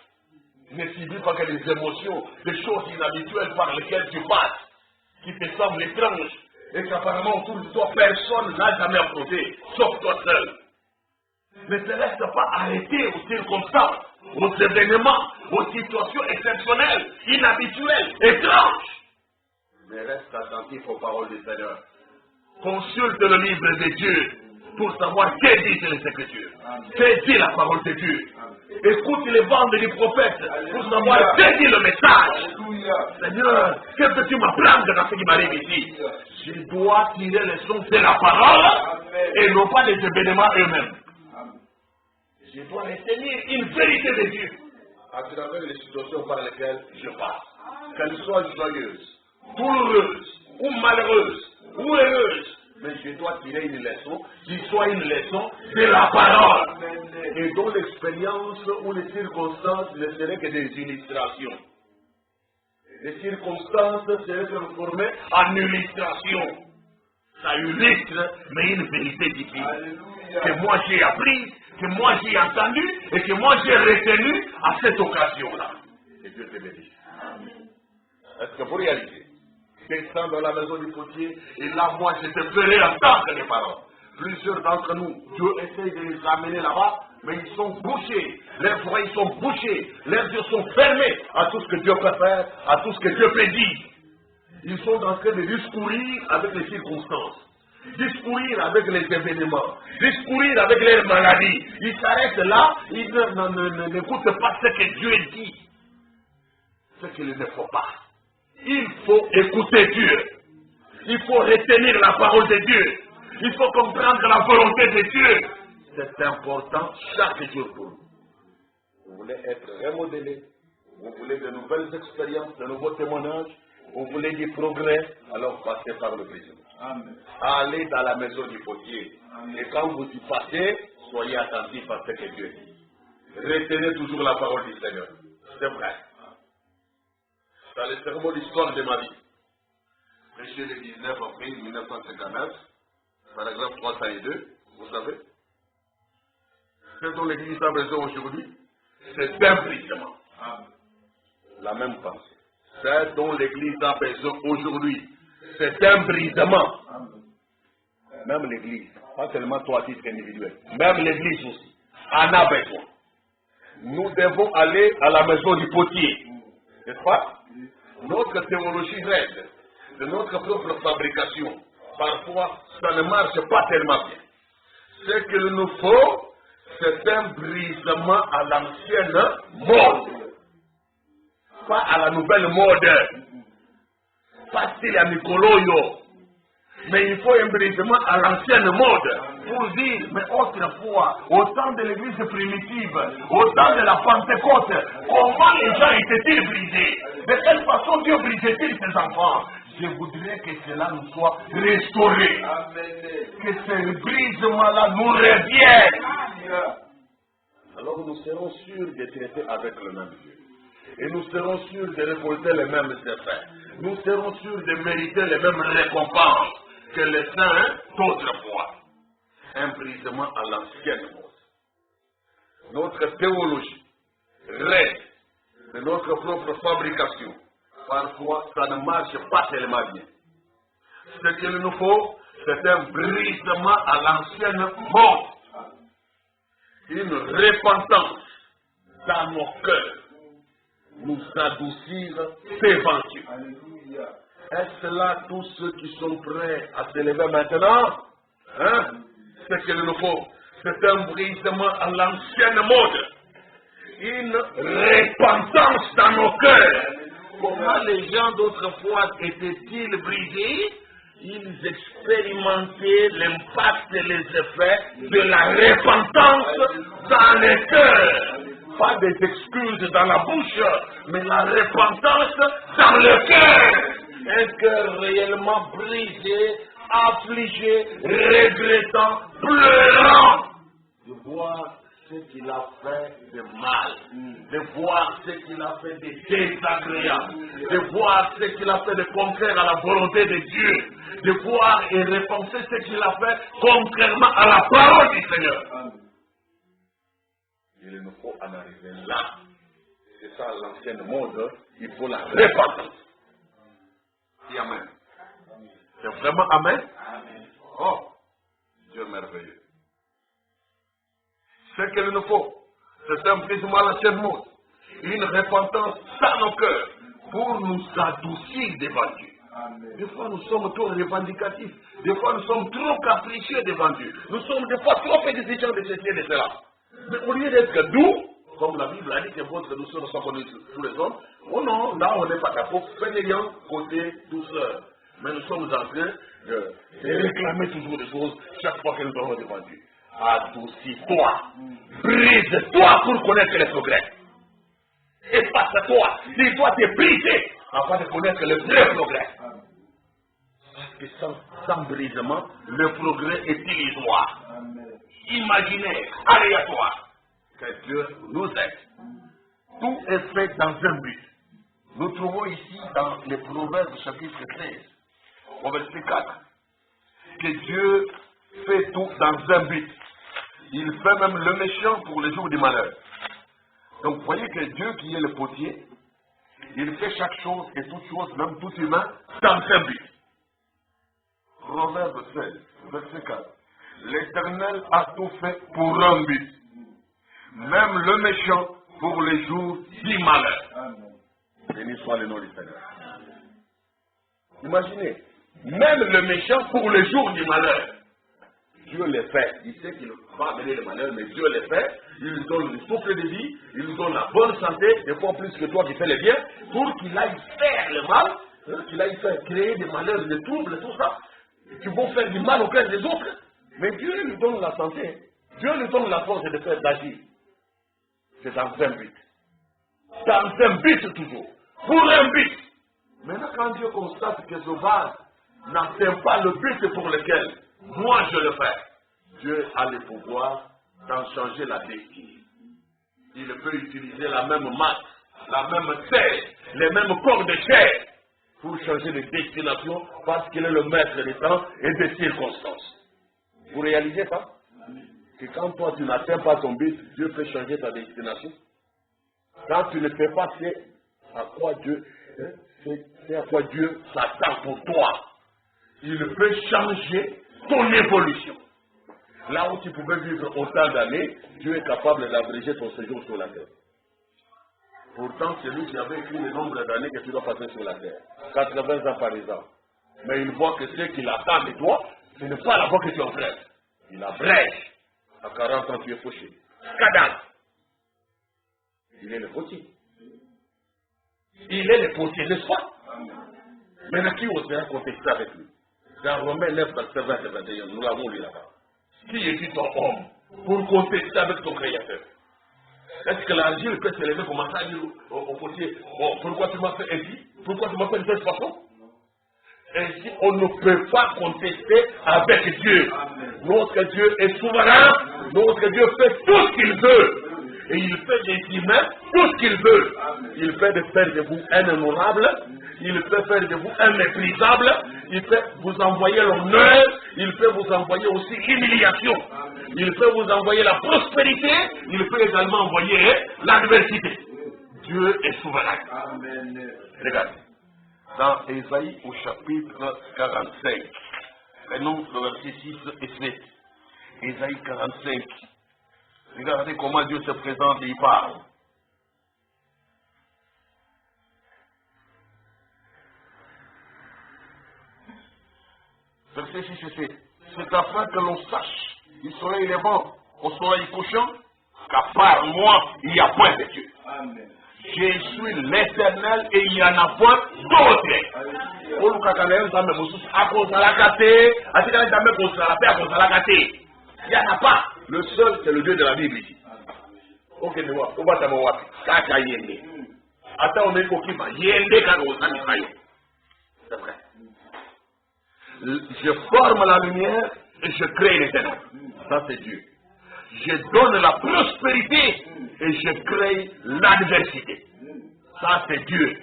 Ne subis pas que les émotions, les choses inhabituelles par lesquelles tu passes, qui te semblent étranges, et qu'apparemment autour de toi, personne n'a jamais approché, sauf toi seul. Ne te laisse pas arrêter aux circonstances, aux événements, aux situations exceptionnelles, inhabituelles, étranges. Mais reste attentif aux paroles du Seigneur. Consulte le livre de Dieu pour savoir que disent les Écritures. Que dit la parole de Dieu. Écoute les bandes du prophète pour savoir que dit le message. Seigneur, que peux-tu m'apprendre dans ce qui m'arrive ici? Je dois tirer les sons de la parole et non pas des événements eux-mêmes. Je dois retenir une vérité de Dieu à travers les situations par lesquelles je passe. Qu'elles soient joyeuses, douloureuses, ou malheureuses, ou heureuses. Mais je dois tirer une leçon qui soit une leçon de la parole. Et dont l'expérience ou les circonstances ne seraient que des illustrations. Les circonstances seraient transformées en illustration. Ça illustre, mais une vérité divine. Que moi j'ai appris, que moi j'ai entendu et que moi j'ai retenu à cette occasion-là. Que Dieu te bénisse. Est-ce que vous réalisez? Descends dans la maison du potier et là, moi, je te ferai entendre les paroles. Plusieurs d'entre nous, Dieu essaye de les amener là-bas, mais ils sont bouchés. Leurs oreilles sont bouchées. Leurs yeux sont fermés à tout ce que Dieu peut faire, à tout ce que Dieu peut dire. Ils sont en train de discourir avec les circonstances, discourir avec les événements, discourir avec leurs maladies. Ils s'arrêtent là, ils n'écoutent pas ce que Dieu dit, ce qu'il ne faut pas. Il faut écouter Dieu. Il faut retenir la parole de Dieu. Il faut comprendre la volonté de Dieu. C'est important chaque jour pour nous. Vous voulez être remodelé. Vous voulez de nouvelles expériences, de nouveaux témoignages. Vous voulez du progrès. Alors passez par le brisement. Allez dans la maison du potier. Et quand vous y passez, soyez attentifs à ce que Dieu dit. Retenez toujours la parole du Seigneur. C'est vrai. Dans le sermon d'histoire de ma vie, prêché le 19 avril 1959, paragraphe 302, vous savez, ce dont l'Église a besoin aujourd'hui, c'est un brisement. La même pensée. Ce dont l'Église a besoin aujourd'hui, c'est un brisement. Même l'Église, pas seulement toi à titre individuel, même l'Église aussi, en a besoin. Nous devons aller à la maison du potier, n'est-ce pas? notre théologie règle, de notre propre fabrication, parfois ça ne marche pas tellement bien. Ce qu'il nous faut, c'est un brisement à l'ancienne mode, pas à la nouvelle mode, pas style à Nicoloyo, mais il faut un brisement à l'ancienne mode pour dire, mais autrefois, au temps de l'église primitive, au temps de la Pentecôte, comment les gens étaient-ils brisés? De quelle façon Dieu brisait-il ses enfants? Je voudrais que cela nous soit restauré. Amen. Que ce brisement-là nous revienne. Alors nous serons sûrs de traiter avec le même Dieu. Et nous serons sûrs de récolter les mêmes effets. Nous serons sûrs de mériter les mêmes récompenses que les saints d'autrefois. Un brisement à l'ancienne mode. Notre théologie, règle de notre propre fabrication. Parfois, ça ne marche pas tellement bien. Ce qu'il nous faut, c'est un brisement à l'ancienne mode. Une repentance dans nos cœurs. Nous adoucir devant Dieu. Est-ce là tous ceux qui sont prêts à se lever maintenant? Hein? Ce qu'il nous faut, c'est un brisement à l'ancienne mode. Une repentance dans nos cœurs. Comment les gens d'autrefois étaient-ils brisés? Ils expérimentaient l'impact et les effets de la repentance dans les cœurs. Pas des excuses dans la bouche, mais la repentance dans le cœur. Un cœur réellement brisé, affligé, regrettant, pleurant. De voir ce qu'il a fait de mal, de voir ce qu'il a fait de désagréable, de voir ce qu'il a fait de contraire à la volonté de Dieu, de voir et repenser ce qu'il a fait contrairement à la parole du Seigneur. Il nous faut en arriver là. C'est ça l'ancienne mode, il faut la repentance. Et amen. C'est vraiment amen? Oh, Dieu merveilleux. Ce qu'il nous faut, c'est un brisement à l'ancienne mode, une repentance dans nos cœurs pour nous adoucir devant Dieu. Amen. Des fois, nous sommes trop revendicatifs. Des fois, nous sommes trop capricieux devant Dieu. Nous sommes des fois trop exigeants de ceci et de cela. Mais au lieu d'être doux, comme la Bible a dit que votre douceur ne soit connue tous les hommes, oh non, là on n'est pas capable. Fainéant côté douceur. Mais nous sommes en train de réclamer toujours des choses chaque fois que nous avons devant Dieu. Adoucis-toi, brise-toi pour connaître les progrès. Efface-toi, dis-toi te briser afin de connaître le vrai progrès. Parce que sans brisement, le progrès est illusoire. Imaginez, aléatoire, que Dieu nous aide. Tout est fait dans un but. Nous trouvons ici dans les Proverbes chapitre 13, au verset 4, que Dieu fait tout dans un but. Il fait même le méchant pour les jours du malheur. Donc vous voyez que Dieu qui est le potier, il fait chaque chose et toute chose, même tout humain, dans un but. Proverbe 16, verset 4. L'Éternel a tout fait pour un but. Même le méchant pour les jours du malheur. Béni soit le nom du Seigneur. Imaginez, même le méchant pour les jours du malheur. Dieu les fait. Il sait qu'il va amener le malheur, mais Dieu les fait. Il lui donne le souffle de vie, il lui donne la bonne santé, des fois plus que toi qui fais le bien, pour qu'il aille faire le mal, qu'il aille faire créer des malheurs, des troubles, tout ça, qui vont faire du mal au cœur des autres. Mais Dieu lui donne la santé. Dieu lui donne la force de faire d'agir. C'est dans un but. Dans un but toujours. Pour un but. Maintenant, quand Dieu constate que Zobal n'atteint pas le but pour lequel moi je le fais, Dieu a le pouvoir d'en changer la destinée. Il peut utiliser la même masse, la même terre, les mêmes corps de chair pour changer de destination parce qu'il est le maître des temps et des circonstances. Vous réalisez ça? Que quand toi tu n'atteins pas ton but, Dieu peut changer ta destination. Quand tu ne fais pas, c'est à quoi Dieu s'attend pour toi. Il peut changer ton évolution. Là où tu pouvais vivre autant d'années, Dieu est capable d'abréger ton séjour sur la terre. Pourtant, c'est lui qui avait écrit le nombre d'années que tu dois passer sur la terre. 80 ans par exemple. Mais il voit que ce qu'il attend de toi, ce n'est pas la voie que tu empruntes. Il abrège. À 40 ans, tu es fauché. Cadavre. Il est le potier. Il est le potier, n'est-ce pas? Maintenant, qui osera contester avec lui? Dans Romains 9, verset 20 et 21, nous l'avons lu là-bas. Qui est-il ton homme pour contester avec ton Créateur? Est-ce que l'argile peut se lever, commencer à dire au potier, bon, pourquoi tu m'as fait ainsi? Pourquoi tu m'as fait de cette façon? Ainsi, on ne peut pas contester avec Dieu. Notre Dieu est souverain, notre Dieu fait tout ce qu'il veut. Et il fait des humains tout ce qu'il veut. Il peut faire de vous un honorable, il peut faire de vous un méprisable, il peut vous envoyer l'honneur, il peut vous envoyer aussi l'humiliation, il peut vous envoyer la prospérité, il peut également envoyer l'adversité. Dieu est souverain. Amen. Regardez, dans Ésaïe au chapitre 45, prenons le verset 6 et 7. Ésaïe 45. Regardez comment Dieu se présente et il parle. Verset 6 et 7. C'est afin que l'on sache, du soleil levant au soleil couchant, qu'à part moi, il n'y a point de Dieu. Amen. Je suis l'Éternel et il n'y en a point d'autre. Il n'y en a pas. Le seul, c'est le Dieu de la Bible ici. Ok, mais moi, on va t'avoir Kaka Yende. Attends, on est Kokiba. Yende Kaka. C'est vrai. Je forme la lumière et je crée les ténèbres. Ça, c'est Dieu. Je donne la prospérité et je crée l'adversité. Ça, c'est Dieu.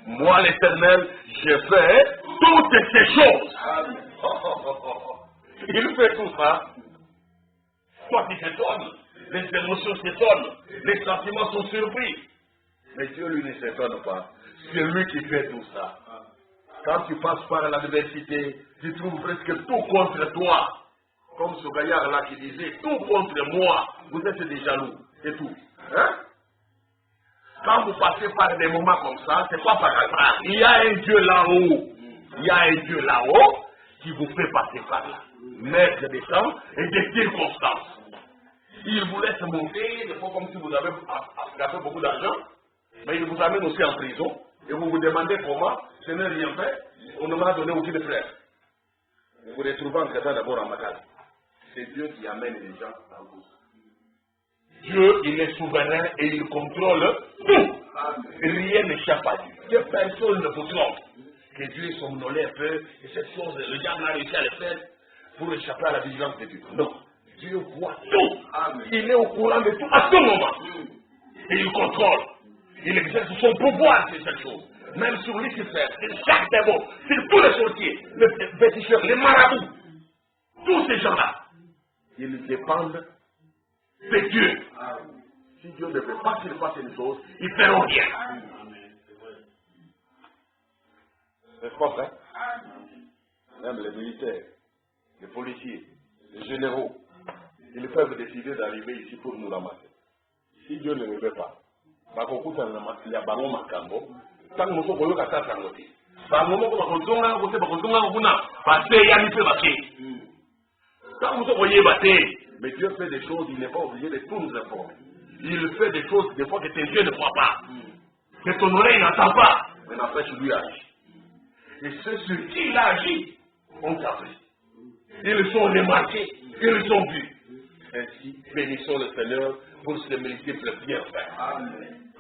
Moi, l'Éternel, je fais toutes ces choses. Il fait tout ça. Toi qui t'étonnes, les émotions s'étonnent, les sentiments sont surpris. Mais Dieu, lui, ne s'étonne pas. C'est lui qui fait tout ça. Quand tu passes par l'adversité, tu trouves presque tout contre toi. Comme ce gaillard-là qui disait, tout contre moi, vous êtes des jaloux, c'est tout. Hein? Quand vous passez par des moments comme ça, c'est pas par hasard. Il y a un Dieu là-haut. Il y a un Dieu là-haut qui vous fait passer par là. Maître des temps et des circonstances. Il vous laisse monter, des fois comme si vous avez gâté beaucoup d'argent, mais il vous amène aussi en prison, et vous vous demandez comment, je n'ai rien fait, on ne m'a donné aucun frère. Vous vous retrouvez en traitant d'abord en Macao. C'est Dieu qui amène les gens dans vous. Dieu, il est souverain et il contrôle tout. Rien n'échappe à Dieu. Que personne ne vous trompe. Que Dieu somnolait un peu, et cette chose, le diable a réussi à le faire pour échapper à la vigilance de Dieu. Non. Dieu voit tout. Amen. Il est au courant de tout à tout moment. Et il contrôle. Il exerce son pouvoir sur cette chose. Même sur Lucifer, sur chaque démon, sur tous les sorciers, les féticheurs, les marabouts. Tous ces gens-là, ils dépendent de Dieu. Amen. Si Dieu ne veut pas qu'ils fassent une chose, ils ne feront rien. N'est-ce pas vrai? Même les militaires, les policiers, les généraux, ils peuvent décider d'arriver ici pour nous ramasser. Si Dieu ne le veut pas, il y a ballon makambo, tant que nous sommes à ça, ça nous dit. Mais Dieu fait des choses, il n'est pas obligé de tout nous informer. Il fait des choses des fois que tes yeux ne voient pas, que ton oreille n'entend pas, mais n'empêche lui agit. Et ceux sur qui il agit ont appris. Ils sont remarqués, ils sont vus. Ainsi, bénissons le Seigneur pour ses multiples bienfaits.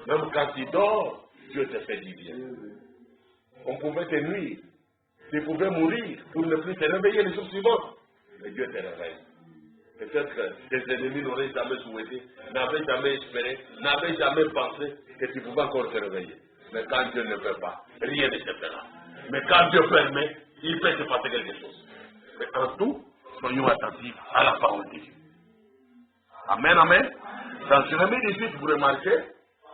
Même quand il dort, Dieu te fait du bien. On pouvait te nuire, tu pouvais mourir pour ne plus te réveiller les jours suivants. Mais Dieu te réveille. Peut-être que tes ennemis n'auraient jamais souhaité, n'avaient jamais espéré, n'avaient jamais pensé que tu pouvais encore te réveiller. Mais quand Dieu ne veut pas, rien ne se fera. Mais quand Dieu permet, il peut se passer quelque chose. Mais en tout, soyons attentifs à la parole de Dieu. Amen, amen. Dans Jérémie 18, vous remarquez,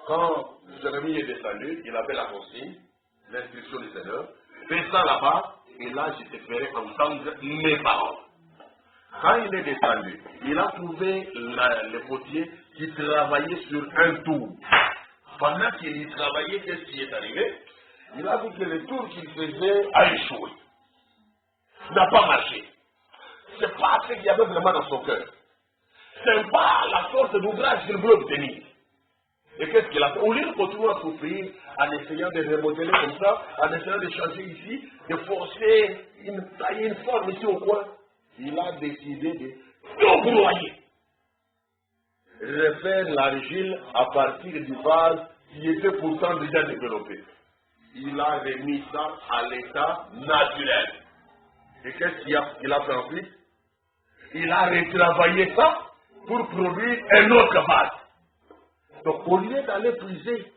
quand Jérémie est descendu, il avait la consigne, l'instruction du Seigneur, fais ça là-bas, et là je te ferai entendre mes paroles. Quand il est descendu, il a trouvé le potier qui travaillait sur un tour. Pendant qu'il y travaillait, qu'est-ce qui est arrivé? Il a vu que le tour qu'il faisait a échoué. N'a pas marché. C'est pas ce qu'il y avait vraiment dans son cœur. C'est pas la sorte d'ouvrage qu'il veut obtenir. Et qu'est-ce qu'il a fait? Au lieu de continuer à souffrir, en essayant de remodeler comme ça, en essayant de changer ici, de forcer, tailler une forme ici au coin, il a décidé de tout broyer. Refaire l'argile à partir du vase qui était pourtant déjà développé. Il a remis ça à l'état naturel. Et qu'est-ce qu'il a fait ensuite? Il a retravaillé ça pour produire un autre vase. Donc au lieu d'aller puiser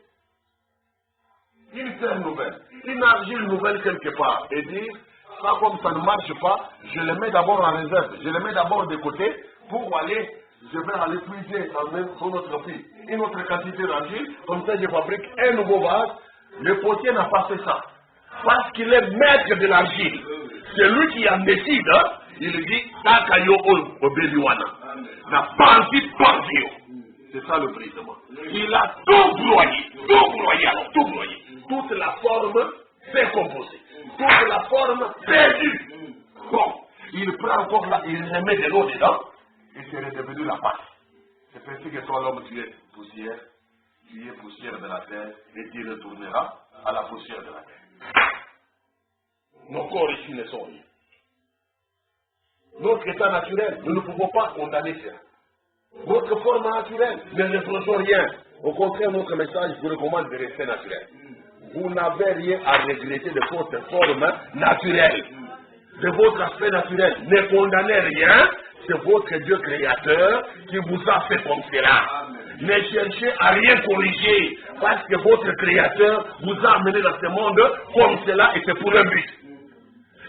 une terre nouvelle, une argile nouvelle quelque part, et dire, ça comme ça ne marche pas, je le mets d'abord en réserve, je le mets d'abord de côté pour aller, je vais aller puiser sur notre fil une autre quantité d'argile, comme ça je fabrique un nouveau vase. Le potier n'a pas fait ça. Parce qu'il est maître de l'argile. C'est lui qui en décide, hein? Il dit, Takayo Obeliwana. N'a pas envie de partir. C'est ça le brisement. Il a tout broyé, alors tout broyé. Toute la forme décomposée. Toute la forme perdue. Bon, il prend encore là, il remet de l'eau dedans, et c'est redevenu la pâte. C'est ainsi que toi, l'homme, tu es poussière de la terre, et tu retourneras à la poussière de la terre. Nos corps ici ne sont rien. Notre état naturel, nous ne pouvons pas condamner ça. Votre forme naturelle, ne reprochons rien. Au contraire, notre message vous recommande de rester naturel. Vous n'avez rien à regretter de votre forme naturelle, de votre aspect naturel. Ne condamnez rien, c'est votre Dieu créateur qui vous a fait comme cela. Ne cherchez à rien corriger, parce que votre créateur vous a amené dans ce monde comme cela et c'est pour un but.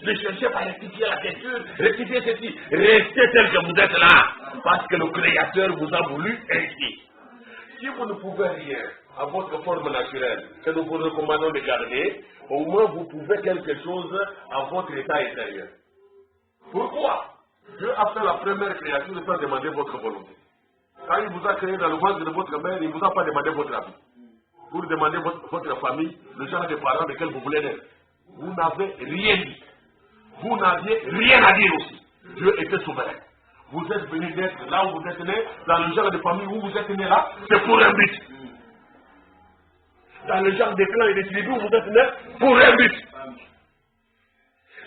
Ne cherchez pas à rectifier la question, rectifier ceci. Restez tel que vous êtes là, parce que le Créateur vous a voulu ainsi. Si vous ne pouvez rien à votre forme naturelle, que nous vous recommandons de garder, au moins vous pouvez quelque chose à votre état intérieur. Pourquoi? Dieu a fait la première créature sans demander votre volonté. Quand il vous a créé dans le ventre de votre mère, il ne vous a pas demandé votre avis. Pour demander votre famille, le genre de parents desquels vous voulez naître. Vous n'avez rien dit. Vous n'aviez rien à dire aussi. Dieu était souverain. Vous êtes venu d'être là où vous êtes né, dans le genre de famille où vous êtes né là, c'est pour un but. Dans le genre de clan et de tribus où vous êtes né, pour un but.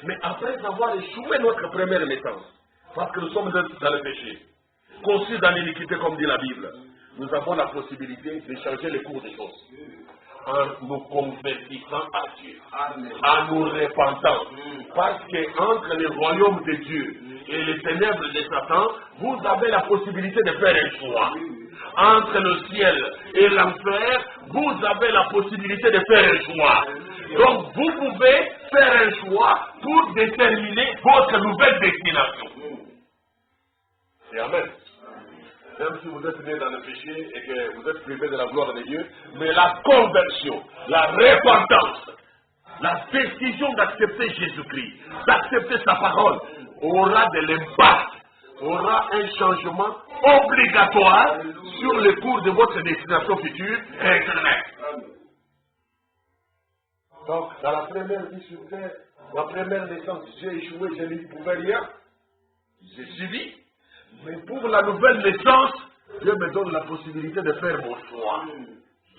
Mais après avoir échoué notre première naissance, parce que nous sommes dans le péché, conçus dans l'iniquité comme dit la Bible, nous avons la possibilité de changer le cours des choses. En nous convertissant à Dieu, en nous repentant. Parce qu'entre le royaume de Dieu et les ténèbres de Satan, vous avez la possibilité de faire un choix. Entre le ciel et l'enfer, vous avez la possibilité de faire un choix. Donc vous pouvez faire un choix pour déterminer votre nouvelle destination. Et amen. Même si vous êtes né dans le péché et que vous êtes privé de la gloire de Dieu, mais la conversion, la repentance, la décision d'accepter Jésus-Christ, d'accepter sa parole, aura de l'impact, aura un changement obligatoire sur le cours de votre destination future éternelle. Donc, dans la première vie sur terre, la première naissance, j'ai échoué, je ne pouvais rien, j'ai suivi. Mais pour la nouvelle naissance, Dieu me donne la possibilité de faire mon choix.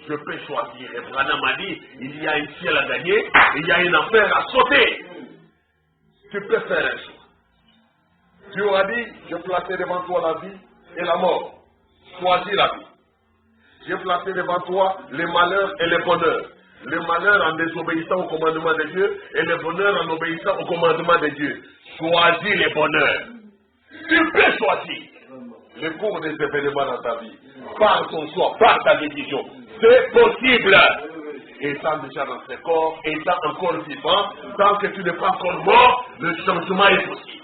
Je peux choisir. Et Branham m'a dit, il y a un ciel à gagner, il y a une affaire à sauter. Tu peux faire un choix. Dieu a dit, je placerai devant toi la vie et la mort. Choisis la vie. J'ai placé devant toi le malheur et le bonheur. Le malheur en désobéissant au commandement de Dieu et le bonheur en obéissant au commandement de Dieu. Choisis le bonheur. Tu peux choisir le cours des événements dans ta vie, par ton choix, par ta décision. C'est possible. Étant déjà dans ce corps, étant encore vivant, tant que tu n'es pas encore mort, le changement est possible.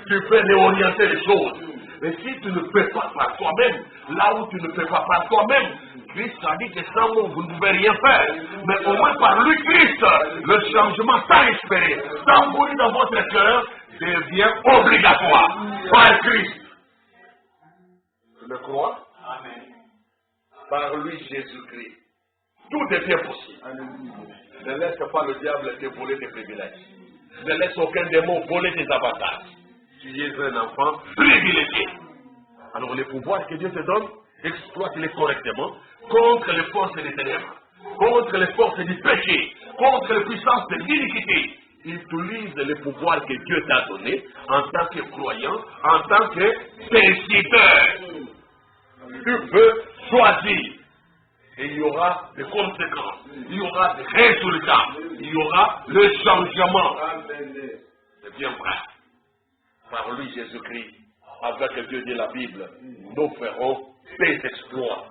Tu peux réorienter les choses. Mais si tu ne peux pas par toi-même, là où tu ne peux pas par toi-même, Christ a dit que sans moi, vous ne pouvez rien faire. Mais au moins par lui, Christ, le changement sans espérer, sans bruit dans votre cœur, devient obligatoire par Christ. Tu le crois? Amen. Par lui, Jésus-Christ, Tout devient possible. Ne laisse pas le diable te voler tes privilèges. Ne laisse aucun démon voler tes avantages. Tu es un enfant privilégié. Alors les pouvoirs que Dieu te donne, exploite-les correctement contre les forces des ténèbres, contre les forces du péché, contre les puissances de l'iniquité. Utilise les pouvoirs que Dieu t'a donnés en tant que croyant, en tant que décideur. Tu peux choisir. Et il y aura des conséquences, il y aura des résultats, il y aura le changement. C'est bien vrai. Par lui, Jésus-Christ, avec Dieu de la Bible, nous ferons des exploits.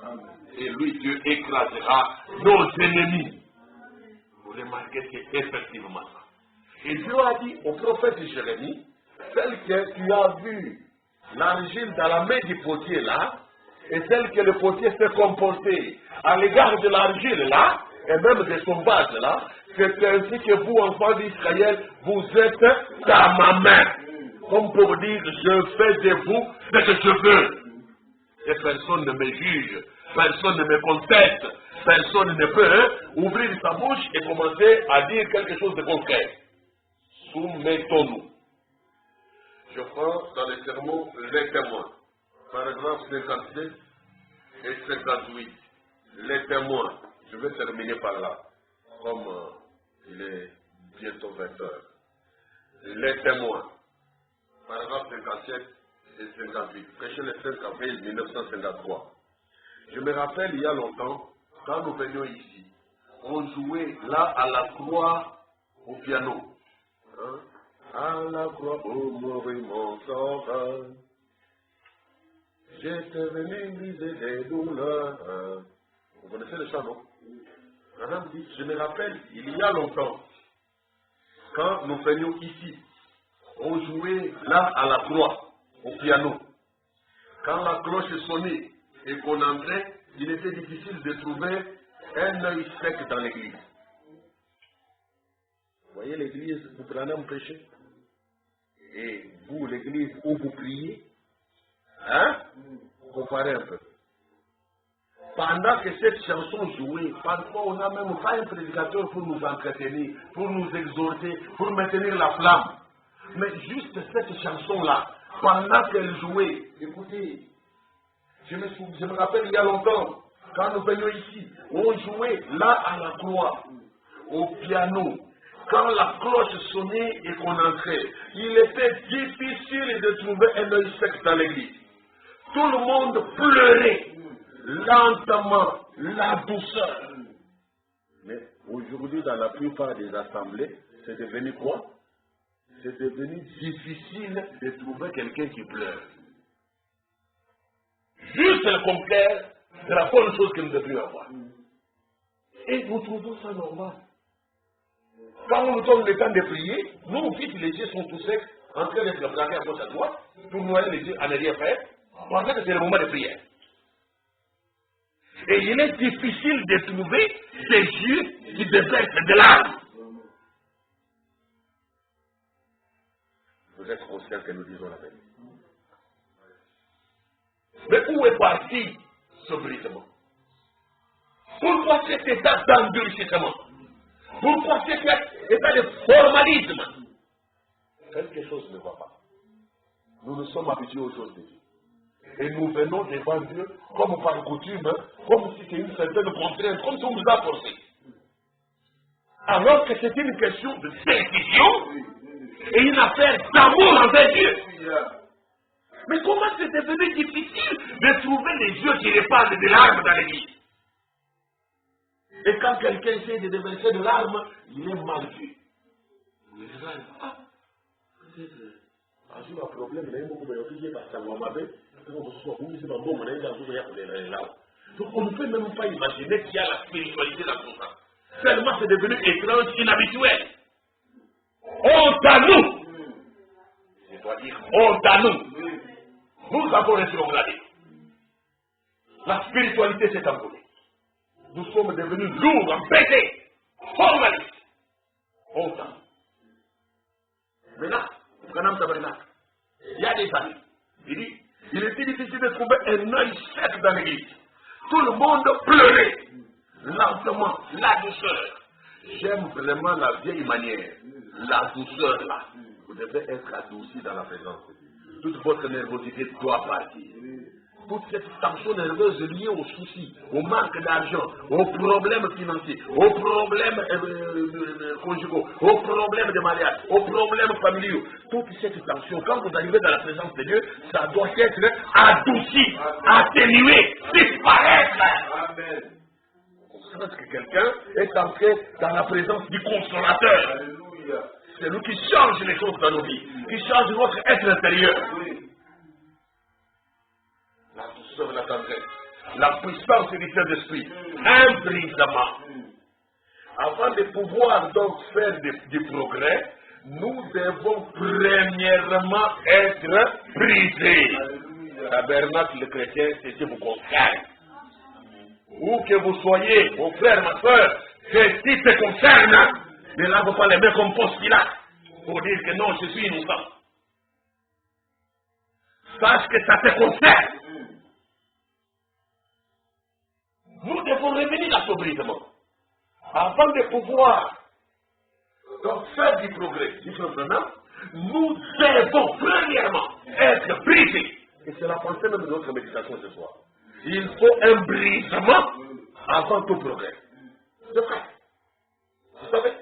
Et lui, Dieu écrasera nos ennemis. Vous remarquez que c'est effectivement ça. Et Dieu a dit au prophète Jérémie, celle que tu as vu l'argile dans la main du potier là, et celle que le potier s'est comporté à l'égard de l'argile là, et même de son vase là, c'est ainsi que vous, enfants d'Israël, vous êtes dans ma main. Comme pour dire, je fais de vous ce que je veux. Et personne ne me juge, personne ne me conteste, personne ne peut ouvrir sa bouche et commencer à dire quelque chose de concret. Soumettons-nous. Je prends dans les sermons les témoins. Paragraphe 57 et 58. Les témoins. Je vais terminer par là. Comme il est bientôt 20 heures. Les témoins. Paragraphe 57 et 58. Prêché le 5 avril 1953. Je me rappelle il y a longtemps, quand nous venions ici, on jouait là à la croix au piano. Hein? À la croix, oh mourir mon sauveur. J'étais venu briser des douleurs. Vous connaissez le chant, non? Je me rappelle, il y a longtemps, quand nous venions ici, on jouait là à la croix, au piano. Quand la cloche sonnait et qu'on entrait, il était difficile de trouver un œil sec dans l'église. Vous voyez l'église, vous prenez un péché. Et vous, l'église où vous priez, hein? Comparez un peu. Pendant que cette chanson jouait, parfois on n'a même pas un prédicateur pour nous entretenir, pour nous exhorter, pour maintenir la flamme. Mais juste cette chanson-là, pendant qu'elle jouait, écoutez, je me rappelle il y a longtemps, quand nous venions ici, on jouait là à la croix, au piano. Quand la cloche sonnait et qu'on entrait, il était difficile de trouver un œil sec dans l'église. Tout le monde pleurait lentement, la douceur. Mais aujourd'hui, dans la plupart des assemblées, c'est devenu quoi? C'est devenu difficile de trouver quelqu'un qui pleure. Juste le contraire de la bonne chose que nous devrions avoir. Et nous trouvons ça normal. Quand nous sommes le temps de prier, nous, vite, les yeux sont tous secs, en train de se placer à gauche à droite, tout noyer les yeux à ne rien faire, pendant que c'est le moment de prière. Et il est difficile de trouver des yeux qui déversent de larmes. Vous êtes conscient que nous disons la vérité. Mais où est parti ce brisement? Pourquoi cet état d'endurcissement? Pourquoi cet état de formalisme? Quelque chose ne va pas. Nous nous sommes habitués aux choses de Dieu. Et nous venons devant Dieu comme par coutume, comme si c'était une certaine contrainte, comme si on nous a forcé. Alors que c'est une question de décision et une affaire d'amour envers Dieu. Mais comment c'est devenu difficile de trouver les yeux qui répandent des larmes dans l'église? Et quand quelqu'un essaie de déverser de larmes, il est mal vu. Il regarde, ah, peut-être, j'ai un problème, il y a beaucoup de gens qui passent à moi, donc on ne peut même pas imaginer qu'il y a la spiritualité dans tout ça. Tellement c'est devenu étrange, inhabituel. Honte à nous! Je dois dire honte à nous. Nous avons rétrogradé. La spiritualité s'est envolée. Nous sommes devenus lourds, embêtés, formalistes. Honte à nous. Maintenant, Branham Tabernacle, il y a des années, il dit, il était difficile de trouver un œil sec dans l'église. Tout le monde pleurait. lentement, la douceur. J'aime vraiment la vieille manière, la douceur là. Vous devez être adouci dans la présence de Dieu. Toute votre nervosité doit partir. Toute cette tension nerveuse liée aux soucis, au manque d'argent, aux problèmes financiers, aux problèmes conjugaux, aux problèmes de mariage, aux problèmes familiaux. Toute cette tension, quand vous arrivez dans la présence de Dieu, ça doit être adouci, atténué, disparaître. Amen. Parce que quelqu'un est entré dans la présence du consolateur. Alléluia. C'est lui qui change les choses dans nos vies, qui change notre être intérieur. La douceur, la tendresse, la puissance du Saint-Esprit, un brisement. Avant de pouvoir donc faire du progrès, nous devons premièrement être brisés. Le tabernacle chrétien, c'est que vous concerne. Où que vous soyez, mon frère, ma soeur, que si te concerne, ne lave pas les mains comme Ponce Pilate pour dire que non, je suis innocent. Sache que ça te concerne. Nous devons revenir à ce brisement. Avant de pouvoir donc faire du progrès, nous devons premièrement être brisés. Et c'est la pensée même de notre méditation ce soir. Il faut un brisement avant tout progrès. C'est vrai. Vous savez,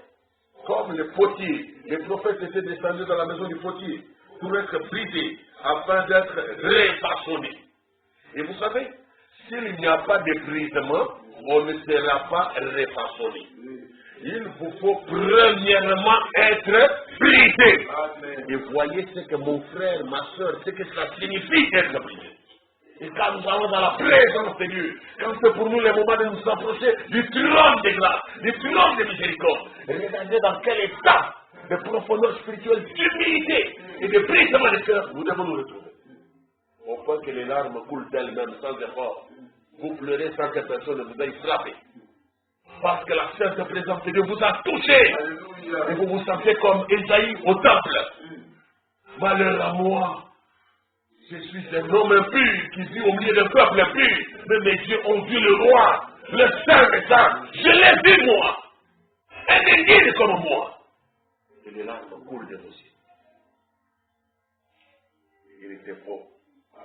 comme le potier, les prophètes étaient descendus dans la maison du potier pour être brisés afin d'être refaçonnés. Et vous savez, s'il n'y a pas de brisement, on ne sera pas refaçonné. Il vous faut premièrement être brisé. Et voyez ce que mon frère, ma soeur, ce que ça signifie être brisé. Et quand nous allons dans la présence de Dieu, quand c'est pour nous le moment de nous approcher du trône de grâce, du trône de miséricorde, regardez dans quel état de profondeur spirituelle, d'humilité et de brisement de cœur nous devons nous retrouver. Au point que les larmes coulent d'elles-mêmes sans effort. Vous pleurez sans que personne ne vous aille frappé. Parce que la sainte présence de Dieu vous a touché. Alléluia. Et vous vous sentez comme Ésaïe au temple. Malheur à moi. Je suis un homme impur qui vit au milieu d'un peuple impur. Mais mes yeux ont vu le roi, le saint des saints. Je l'ai vu moi. Un indigne comme moi. Et les larmes coulent de vos yeux. Il était faux.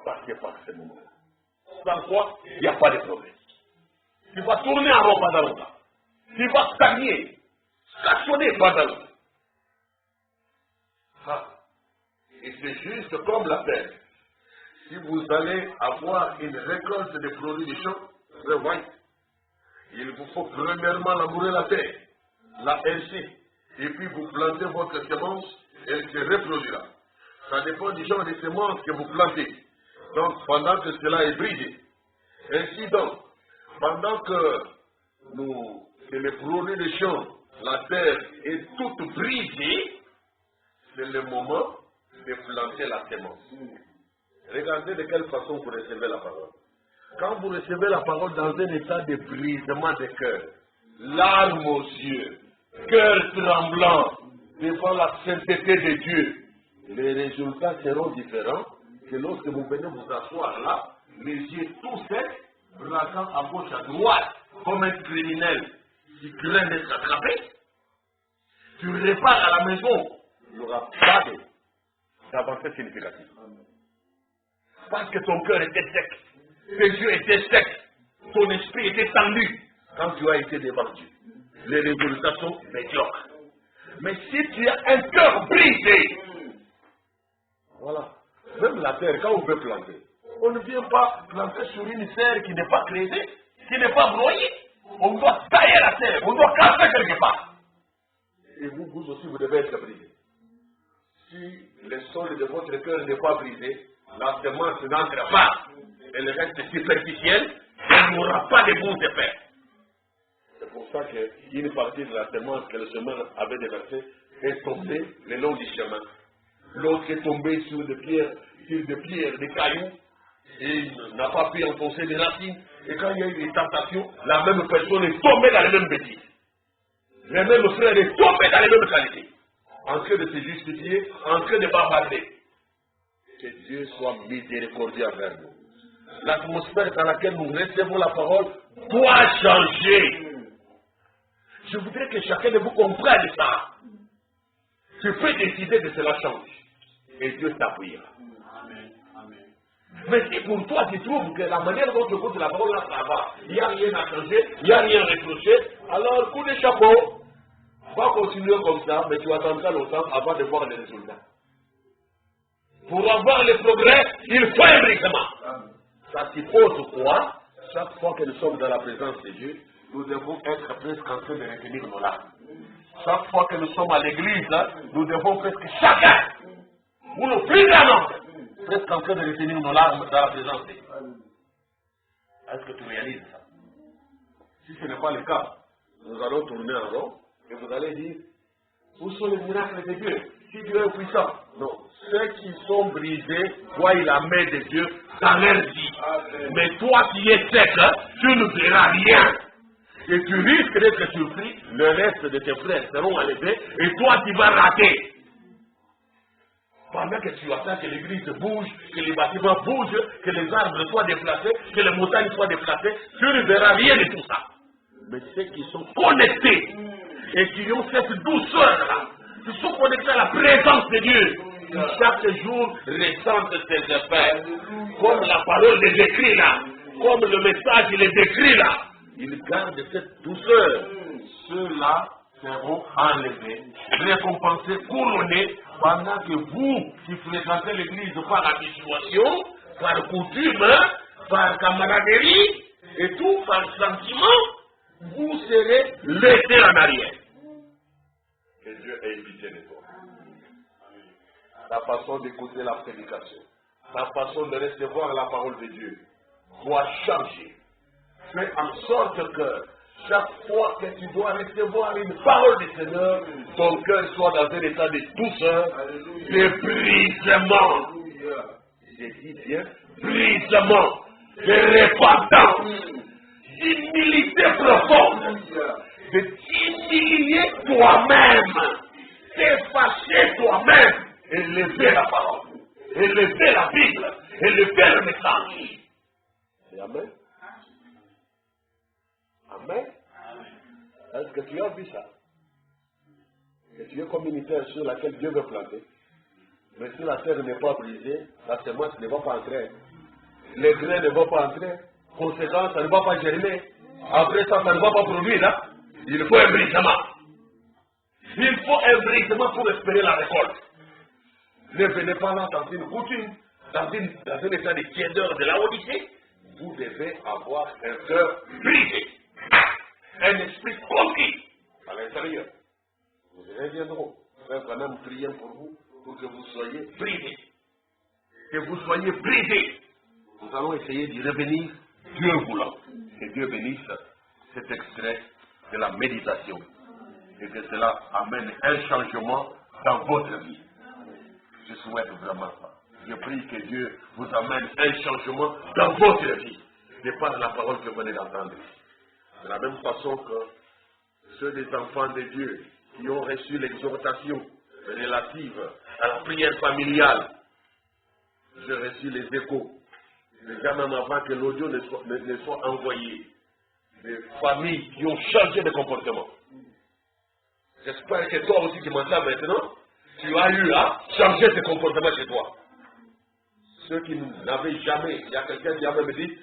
Passer par ce moment. Sans quoi, il n'y a pas de progrès. Tu vas tourner en rond pendant longtemps. Tu vas stagner, stationner pendant longtemps. Ah. Et c'est juste comme la terre. Si vous allez avoir une récolte de produits des champs, revoyez. Il vous faut premièrement labourer la terre, la herser, et puis vous plantez votre semence, elle se reproduira. Ça dépend du genre de semences que vous plantez. Donc, pendant que cela est brisé. Ainsi donc, pendant que les produits des champs, la terre est toute brisée, c'est le moment de planter la semence. Regardez de quelle façon vous recevez la parole. Quand vous recevez la parole dans un état de brisement de cœur, larmes aux yeux, cœur tremblant devant la sainteté de Dieu, les résultats seront différents que lorsque vous venez vous asseoir là, les yeux tout secs, braquant à gauche à droite, comme un criminel qui craint d'être attrapé. Tu repars à la maison, il n'y aura pas d'avancée significative. Parce que ton cœur était sec, tes yeux étaient secs, ton esprit était tendu quand tu as été devant Dieu. Les résultats sont médiocres. Mais si tu as un cœur brisé, voilà. Même la terre, quand on veut planter, on ne vient pas planter sur une terre qui n'est pas creusée, qui n'est pas broyée. On doit tailler la terre, on doit casser quelque part. Et vous aussi, vous devez être brisé. Si le sol de votre cœur n'est pas brisé, la semence n'entre pas. Elle reste superficielle, elle n'aura pas de bons effets. C'est pour ça qu'une partie de la semence que le semeur avait déversée est tombée le long du chemin. L'autre est tombé sur des pierres, des cailloux, et il n'a pas pu enfoncer des racines. Et quand il y a eu des tentations, la même personne est tombée dans les mêmes bêtises. Le même frère est tombé dans les mêmes qualités. En train de se justifier, en train de bavarder. Que Dieu soit miséricordieux envers nous. L'atmosphère dans laquelle nous recevons la parole doit changer. Je voudrais que chacun de vous comprenne ça. Tu peux décider de cela change. Et Dieu t'appuiera. Mais si pour toi tu trouves que la manière dont tu écoutes la parole là, ça va, il n'y a rien à changer, il n'y a rien à reprocher, alors coup de chapeau. Va continuer comme ça, mais tu attendras longtemps avant de voir les résultats. Pour avoir les progrès, il faut un brisement. Ça suppose quoi? Chaque fois que nous sommes dans la présence de Dieu, nous devons être presque en train de retenir nos larmes. Chaque fois que nous sommes à l'église, nous devons presque chacun, ou le plus grand nombre, presque en train de retenir nos larmes dans la présence de Dieu. Est-ce que tu réalises ça? Si ce n'est pas le cas, nous allons tourner en rond et vous allez dire, où sont les miracles de Dieu? Si Dieu est puissant. Non. Ceux qui sont brisés voient la main de Dieu dans leur vie. Mais toi qui es sec, tu ne verras rien. Et tu risques d'être surpris, le reste de tes frères seront enlevés et toi tu vas rater. Pendant que tu attends que l'église bouge, que les bâtiments bougent, que les arbres soient déplacés, que les montagnes soient déplacées, tu ne verras rien de tout ça. Mais ceux qui sont connectés et qui ont cette douceur-là, qui sont connectés à la présence de Dieu, qui chaque jour ressentent ses effets, comme la parole les écrit là, comme le message il les décrit là, ils gardent cette douceur. Ceux-là seront enlevés, récompensés, couronnés, pendant que vous, qui fréquentez l'église par habituation, par coutume, par camaraderie, et tout par sentiment, vous serez laissés en arrière. Que Dieu ait pitié de toi. Ta façon d'écouter la prédication, ta façon de recevoir la parole de Dieu doit changer. Fais en sorte que chaque fois que tu dois recevoir une parole du Seigneur, ton cœur soit dans un état de douceur, de brisement. J'ai dit bien, brisement, de repentance, d'humilité profonde, de t'humilier toi-même, t'effacer toi-même, élever la parole, élever la Bible, élever le message. Et amen. Amen. Est-ce que tu as vu ça? Que tu es comme une terre sur laquelle Dieu veut planter. Mais si la terre n'est pas brisée, la semence ne va pas entrer. Les grains ne vont pas entrer. Conséquence, ça ne va pas germer. Après ça, ça ne va pas produire. Là. Il faut un brisement. Il faut un brisement pour espérer la récolte. Ne venez pas là dans une coutume, dans un état de tiédeur de la Odyssée. Vous devez avoir un cœur brisé. Un esprit conquis à l'intérieur. Nous reviendrons. Frère Branham, prions pour vous, pour que vous soyez brisés. Que vous soyez brisés. Nous allons essayer d'y revenir, Dieu voulant. Que Dieu bénisse cet extrait de la méditation. Et que cela amène un changement dans votre vie. Je souhaite vraiment ça. Je prie que Dieu vous amène un changement dans votre vie. De par la parole que vous venez d'entendre. De la même façon que ceux des enfants de Dieu qui ont reçu l'exhortation relative à la prière familiale, j'ai reçu les échos, déjà même avant que l'audio ne soit envoyé, des familles qui ont changé de comportement. J'espère que toi aussi qui m'entends maintenant, tu as eu à changer de comportement chez toi. Ceux qui n'avaient jamais, il y a quelqu'un qui avait dit,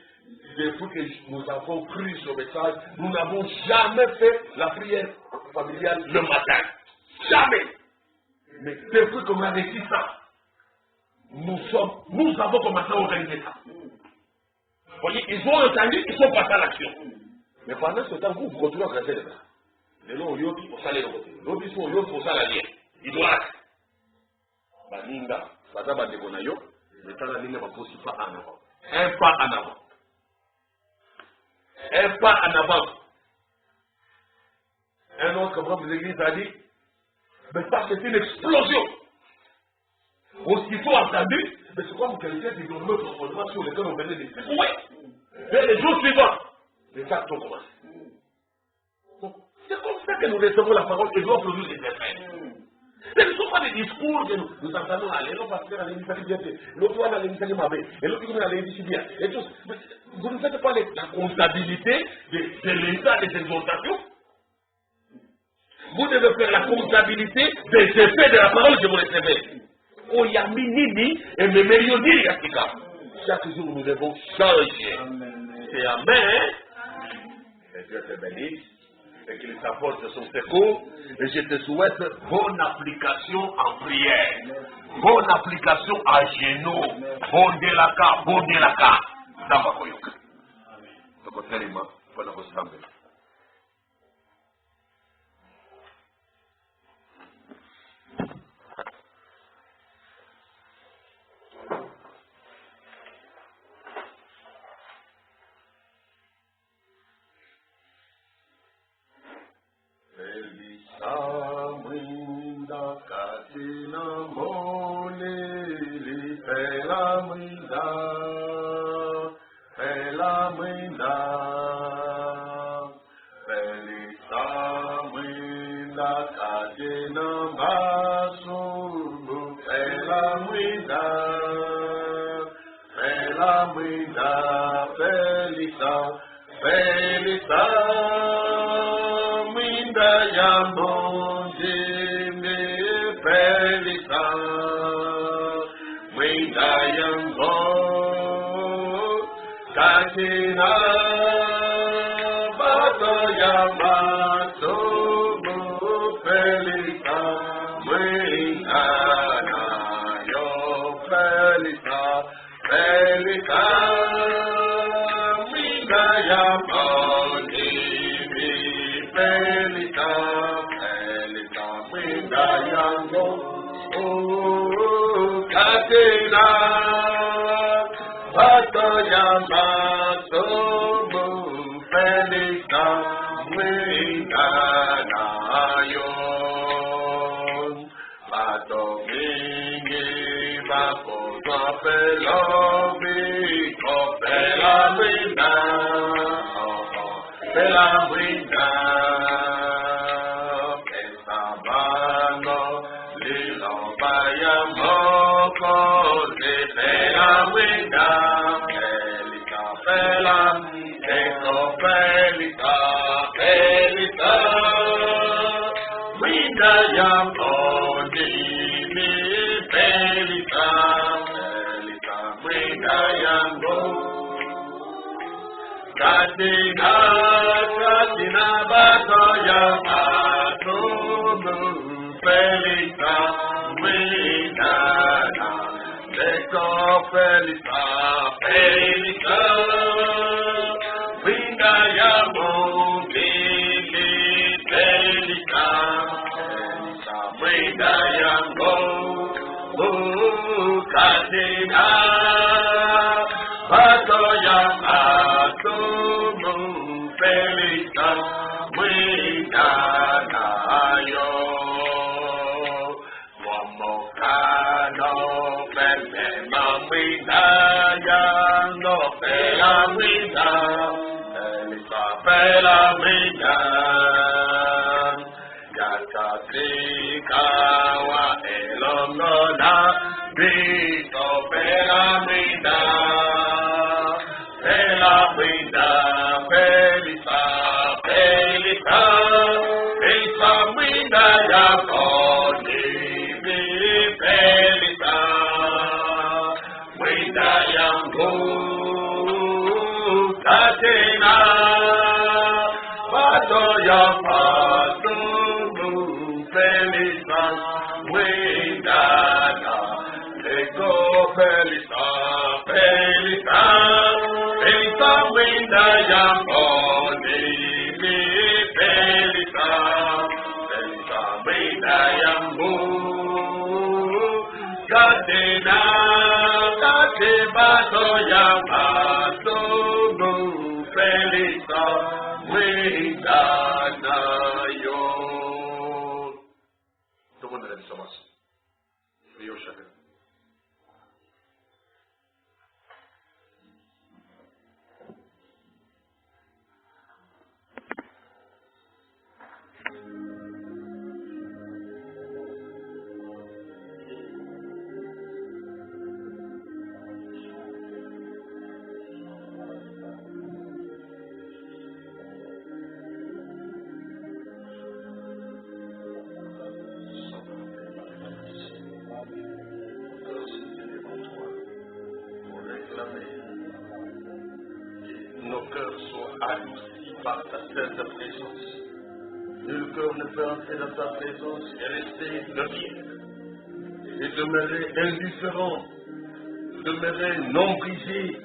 depuis que nous avons cru ce message, nous n'avons jamais fait la prière familiale le matin. Jamais. Mais depuis qu'on a réussi ça, nous avons commencé à organiser ça. Vous voyez, ils ont entendu, ils sont passés à l'action. Mais pendant ce temps, vous continuez à casser les bras. Les noms, yoki, au salaire de côté. L'autre, ils sont yoki, au salaire. Ils doivent. Baninga, Sadaba de Bonayo, mais tant la ligne ne va pas en avant. Un pas en avant. Un pas en avant. Un autre membre de l'église a dit, mais ça c'est une explosion. Aussitôt entendu, mais c'est comme quelqu'un qui donne notre fondement sur lequel on venait de secouer. Et les jours suivants, les actes ont commencé. Donc, c'est comme ça que nous recevons la parole et doit produire des effets. Ce ne sont pas des discours que nous entendons aller, l'autre va faire à l'initiative, l'autre va à l'initiative Mabé, et l'autre va à l'initiative bien. Et tout. Vous ne faites pas la comptabilité de l'état des exhortations. vous devez faire la comptabilité des effets de la parole que vous recevez. Oyamini et Memeriodi Yatika. Chaque jour, nous devons changer. C'est Amen. Et Dieu te bénisse et qu'il t'apporte son secours. Et je te souhaite bonne application en prière, bonne application à genoux, bon delaka. Dama koyoka. Donc, tellement, voilà vos samedi. Amrinda katina mone li pelamrinda pelamrinda katina masulu pelamrinda pelita minda yamonde me pelita minda yamon katina bato yamato pelita minda na yo pelita minda yamonde pelita minda yamon katina bato yamato pelita minda na yo bato mingi bako pelamrinda estabano lilo vaya moko de pelamrinda pelita minda yamoni mi pelita minda yango katina bato yamato pelita minda na leko pelita minda yamondi pelita minda yango katina bato yamato pelita minda na yo wamokano pelema minda yango pelamrinda pelamrinda yakatika wa elongona bito pelamrinda pelita minda yakoni mi pelita minda yango katina bato yamato pelita minda na leko pelita minda yamoni mi pelita minda yambo katina bato yamato pelita minda na yo. Tout le monde lève son masque. Prions chacun. adouci par ta sainte présence. Nul cœur ne peut entrer dans ta présence et rester le bien. Et demeurer indifférent, demeurer non brisé.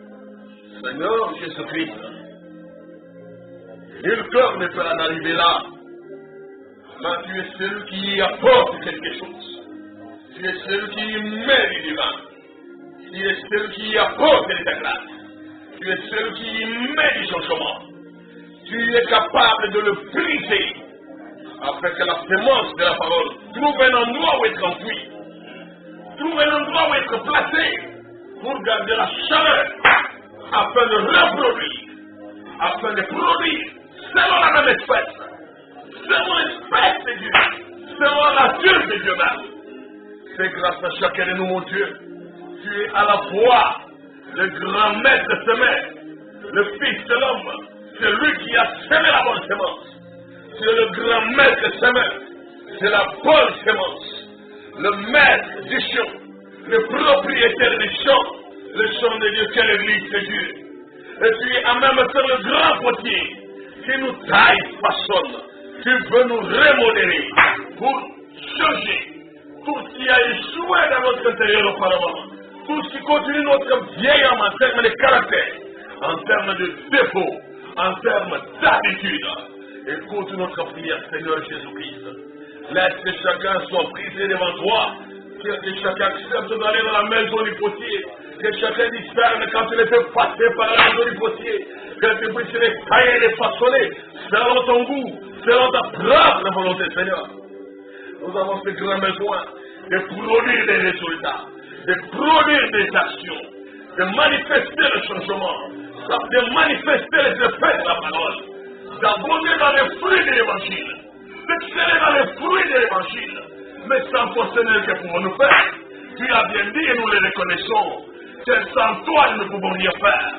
Seigneur Jésus-Christ, nul cœur ne peut en arriver là. Mais tu es celui qui apporte quelque chose. Tu es celui qui met du divin. Tu es celui qui apporte de ta grâce. Tu es celui qui met du changement. Tu es capable de le briser afin que la sémence de la parole trouve un endroit où être enfoui, trouve un endroit où être placé pour garder la chaleur afin de reproduire, afin de produire selon la même espèce, selon l'espèce de Dieu, selon la nature de Dieu même. C'est grâce à chacun de nous, mon Dieu. Tu es à la fois le grand maître semeur, le Fils de l'homme, c'est lui qui a semé la bonne semence. Tu es le grand maître semeur, c'est la bonne semence, le maître du champ, le propriétaire du champ, le champ de Dieu, c'est l'église de Dieu. Et tu es en même temps le grand potier qui nous taille, façonne. Tu veux nous remodeler pour changer tout ce qui a échoué dans notre intérieur auparavant, tout ce qui continue notre vieil homme en termes de caractère, en termes de défaut, en termes d'habitude. Écoute notre prière, Seigneur Jésus-Christ. Laisse que chacun soit brisé devant toi, que chacun accepte d'aller dans la maison du potier, que chacun discerne quand il est fait passer par la maison du potier, que tu puisses les tailler, les façonner, selon ton goût, selon ta propre volonté, Seigneur. Nous avons ce grand besoin de produire des résultats, de produire des actions, de manifester le changement, de manifester les effets de la parole, d'abonder dans les fruits de l'évangile, d'exceller dans les fruits de l'évangile. Mais sans toi, Seigneur, que pouvons-nous faire? Tu as bien dit et nous les reconnaissons. C'est sans toi nous ne pouvons rien faire.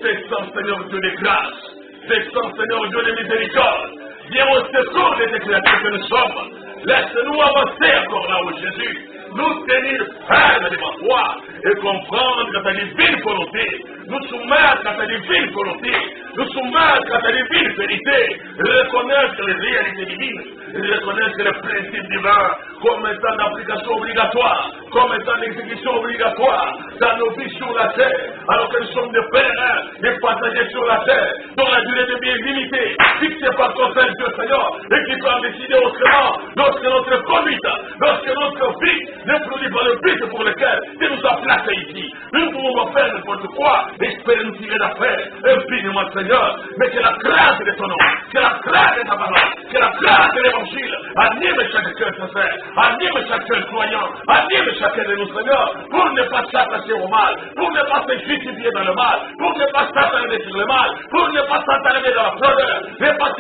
C'est sans Seigneur Dieu de grâce. C'est sans Seigneur Dieu de miséricorde. Viens au secours des créatures que nous sommes. Laisse-nous avancer encore là où Jésus, nous tenir fermes devant toi et comprendre ta divine volonté, nous soumettre à ta divine volonté, nous soumettre à ta divine vérité, reconnaître les réalités divines, reconnaître les principes divins comme étant d'application obligatoire, comme étant d'exécution obligatoire dans nos vies sur la terre, alors que nous sommes des pèlerins, des passagers sur la terre, dont la durée de vie est limitée, fixée par ton Père Dieu Seigneur, et qui peut en décider autrement, lorsque notre conduite, lorsque notre vie ne produit pas le but pour lequel tu nous as placés ici. Nous ne pouvons pas faire n'importe quoi, espérer nous tirer d'affaire, infiniment Seigneur, mais que la grâce de ton nom, que la grâce de ta parole, que la grâce de l'évangile anime chaque cœur sincère, anime chaque cœur croyant, anime chacun de nous Seigneur, pour ne pas s'attacher au mal, pour ne pas se justifier dans le mal, pour ne pas s'attarder sur le mal, pour ne pas s'attarder dans la fleur, ne pas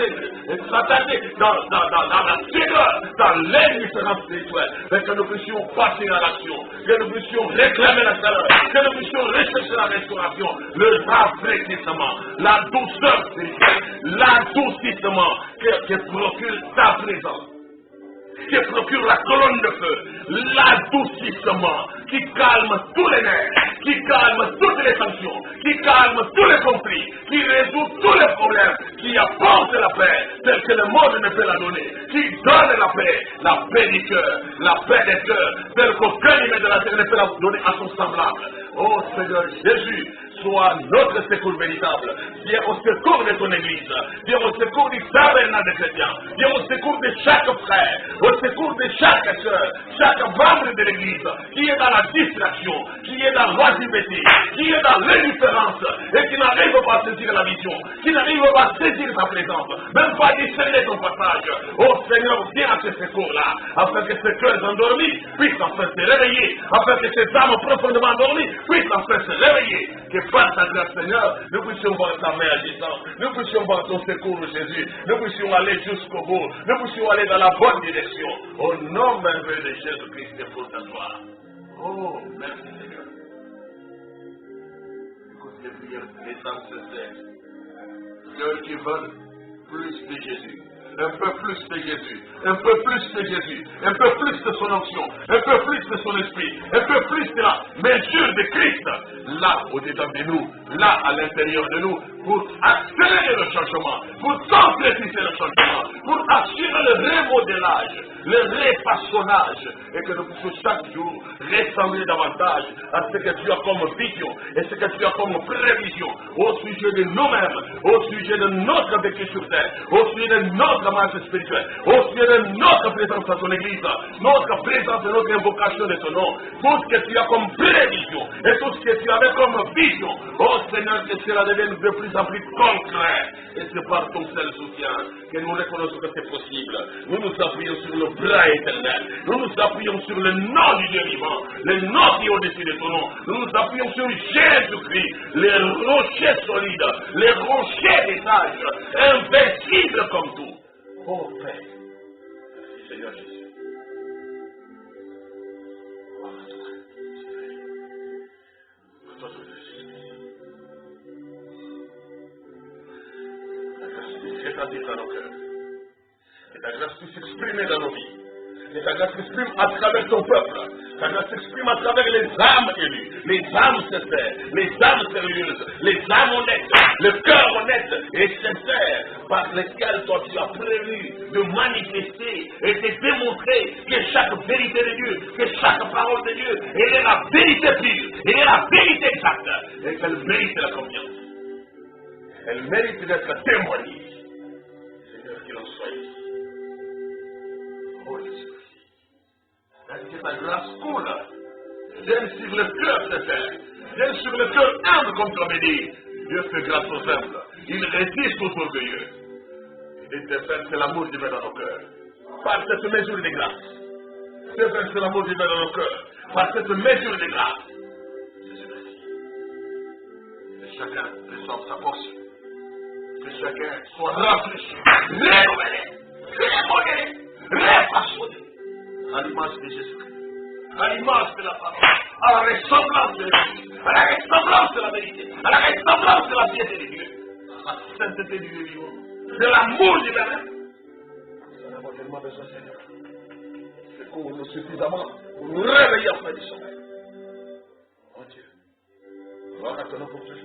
s'attarder dans la figure, dans l'indifférence spirituelle, mais que nous puissions passer à l'action, que nous puissions réclamer la chaleur, que nous puissions rechercher la restauration, le rafraîchissement, la douceur spirituelle, l'adoucissement que procure ta présence, qui procure la colonne de feu, l'adoucissement, qui calme tous les nerfs, qui calme toutes les tensions, qui calme tous les conflits, qui résout tous les problèmes, qui apporte la paix, telle que le monde ne peut la donner, qui donne la paix du cœur, la paix des cœurs, telle qu'aucun humain de la terre ne peut la donner à son semblable. Oh Seigneur Jésus, sois notre secours véritable. Viens au secours de ton Église. Viens au secours du tabernacle des chrétiens. Viens au secours de chaque frère, au secours de chaque soeur, chaque membre de l'Église qui est dans la distraction, qui est dans l'oisiveté, qui est dans l'indifférence et qui n'arrive pas à saisir la vision, qui n'arrive pas à saisir ta présence, même pas à discerner ton passage. Oh Seigneur, viens à ce secours-là, afin que ces cœurs endormis puissent enfin se réveiller, afin que ces âmes profondément endormies puissent enfin se réveiller, que par ta grâce, Seigneur, nous puissions voir ta main agissante, nous puissions voir ton secours, Jésus, nous puissions aller jusqu'au bout, nous puissions aller dans la bonne direction, au nom merveilleux de Jésus-Christ et pour ta gloire. Oh, merci Seigneur. Écoute les prières des âmes sincères, ceux qui veulent plus de Jésus, Un peu plus de Jésus, un peu plus de Jésus, un peu plus de son onction, un peu plus de son esprit, un peu plus de la mesure de Christ, là au-dedans de nous, là à l'intérieur de nous, pour accélérer le changement, pour concrétiser le changement, pour assurer le remodelage, le refaçonnage, et que nous puissions chaque jour ressembler davantage à ce que tu as comme vision et ce que tu as comme prévision au sujet de nous-mêmes, au sujet de notre vécu sur terre, au sujet de notre marche spirituelle, au sujet de notre présence dans ton église, notre présence et notre invocation de ton nom, tout ce que tu as comme prévision et tout ce que tu avais comme vision, oh Seigneur, que cela devienne de plus en plus concret. Et c'est par ton seul soutien que nous reconnaissons que c'est possible. Nous nous appuyons sur le bras éternel, nous nous appuyons sur le nom du Dieu vivant, le nom qui est au-dessus de ton nom, nous nous appuyons sur Jésus-Christ, les rochers solides, les rochers des sages, invincibles comme tout. Oh Père, merci Seigneur Jésus. Que ta grâce dans nos cœurs, que ta grâce puisse s'exprimer dans nos vies, que ta grâce s'exprime à travers ton peuple, ta grâce s'exprime à travers les âmes élues, les âmes sincères, les âmes sérieuses, les âmes honnêtes, le cœur honnête et sincère par lesquels toi tu as prévu de manifester et de démontrer que chaque vérité de Dieu, que chaque parole de Dieu, elle est la vérité pure, elle est la vérité exacte et qu'elle mérite la confiance. Elle mérite d'être témoignée. Seigneur, qu'il en soit ici. Oh, Jésus. Que ta grâce coule. Vienne sur le cœur sincère. Vienne sur le cœur humble, comme tu avais dit. Dieu fait grâce aux humbles. Il résiste aux orgueilleux. Et te verse l'amour divin dans nos cœurs. Par cette mesure de grâce. Te verse l'amour divin dans nos cœurs. Par cette mesure de grâce. Jésus, merci. Que chacun ressente sa portion. Que chacun soit rafraîchi, rénové, remodélé, refaçonné à l'image de Jésus-Christ, à l'image de la parole, à la ressemblance de Dieu, à la ressemblance de la vérité, à la ressemblance de la piété de Dieu, à la sainteté du Dieu vivant, de l'amour du Père. Nous en avons tellement besoin, Seigneur. Secours-nous suffisamment pour nous réveiller après du sommeil. Oh Dieu, gloire à ton nom pour toujours.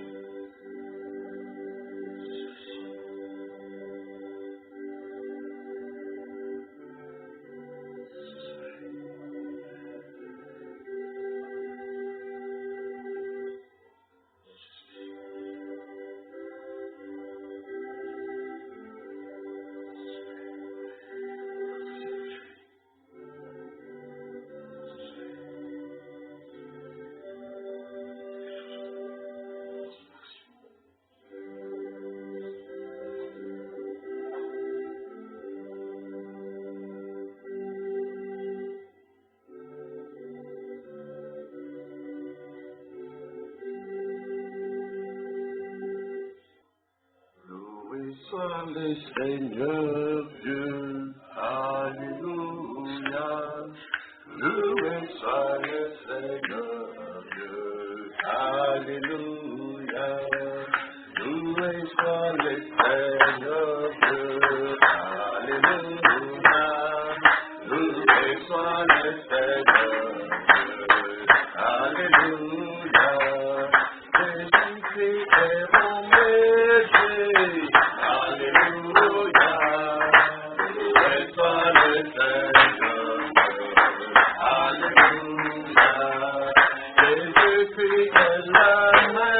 Soit le Seigneur Dieu, alléluia. Loué soit le Seigneur Dieu, alléluia. Loué soit le Seigneur Dieu, alléluia. Loué soit le Seigneur Dieu, alléluia. Jésus-Christ est mon Messie. Alléluia, loué soit le Seigneur, alléluia, Jésus-Christ est la main.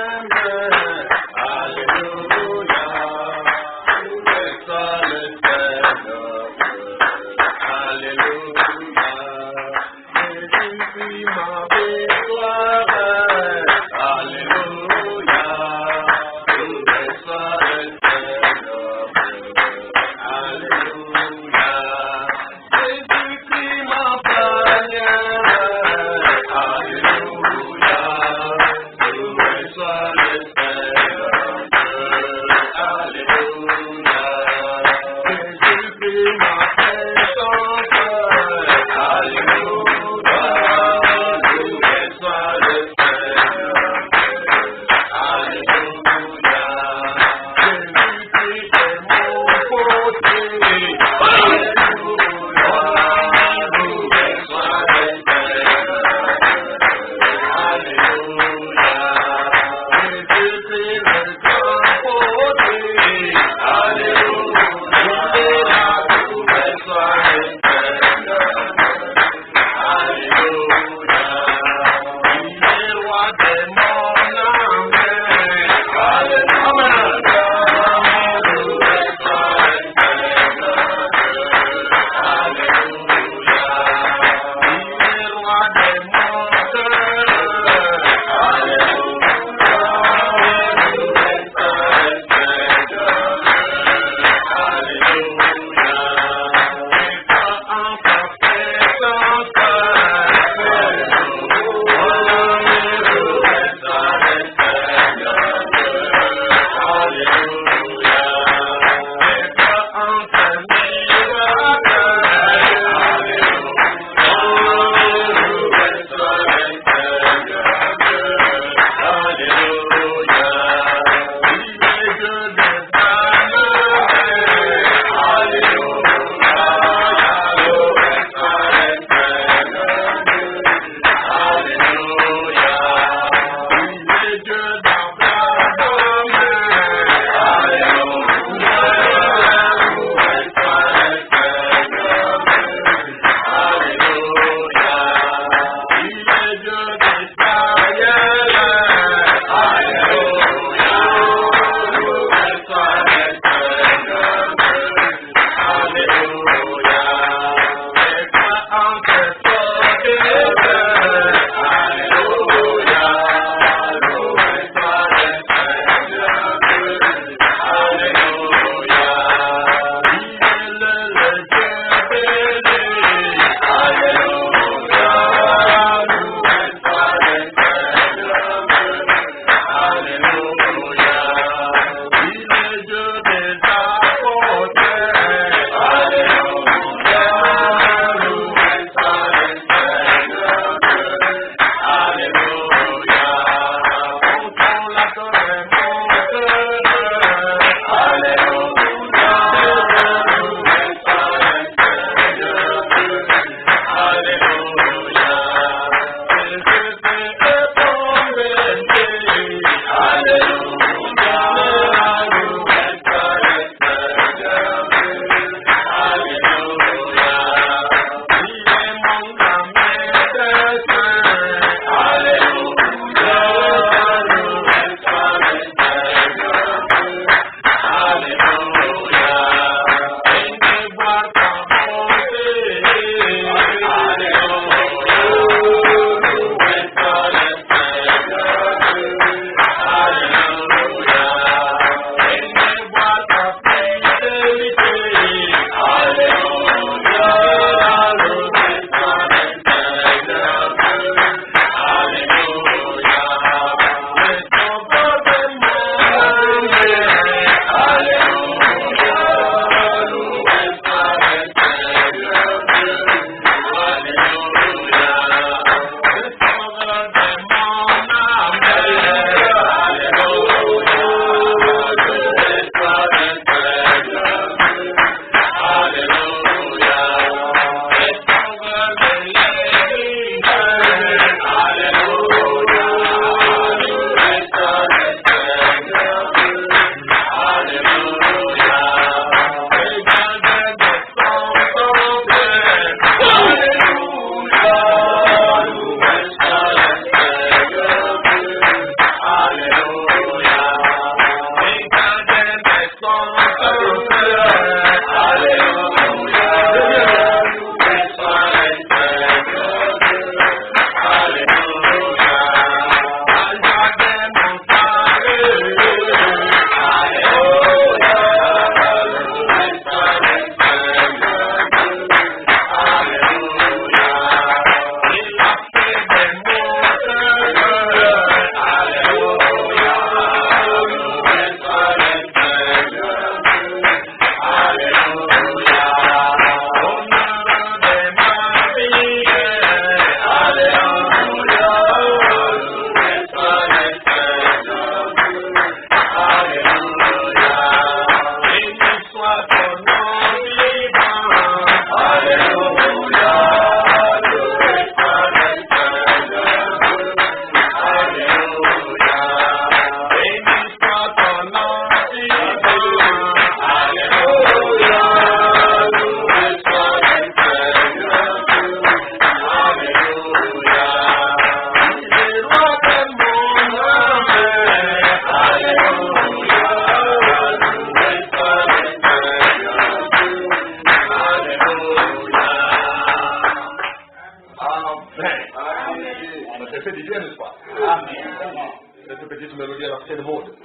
mélodie à l'ancienne mode.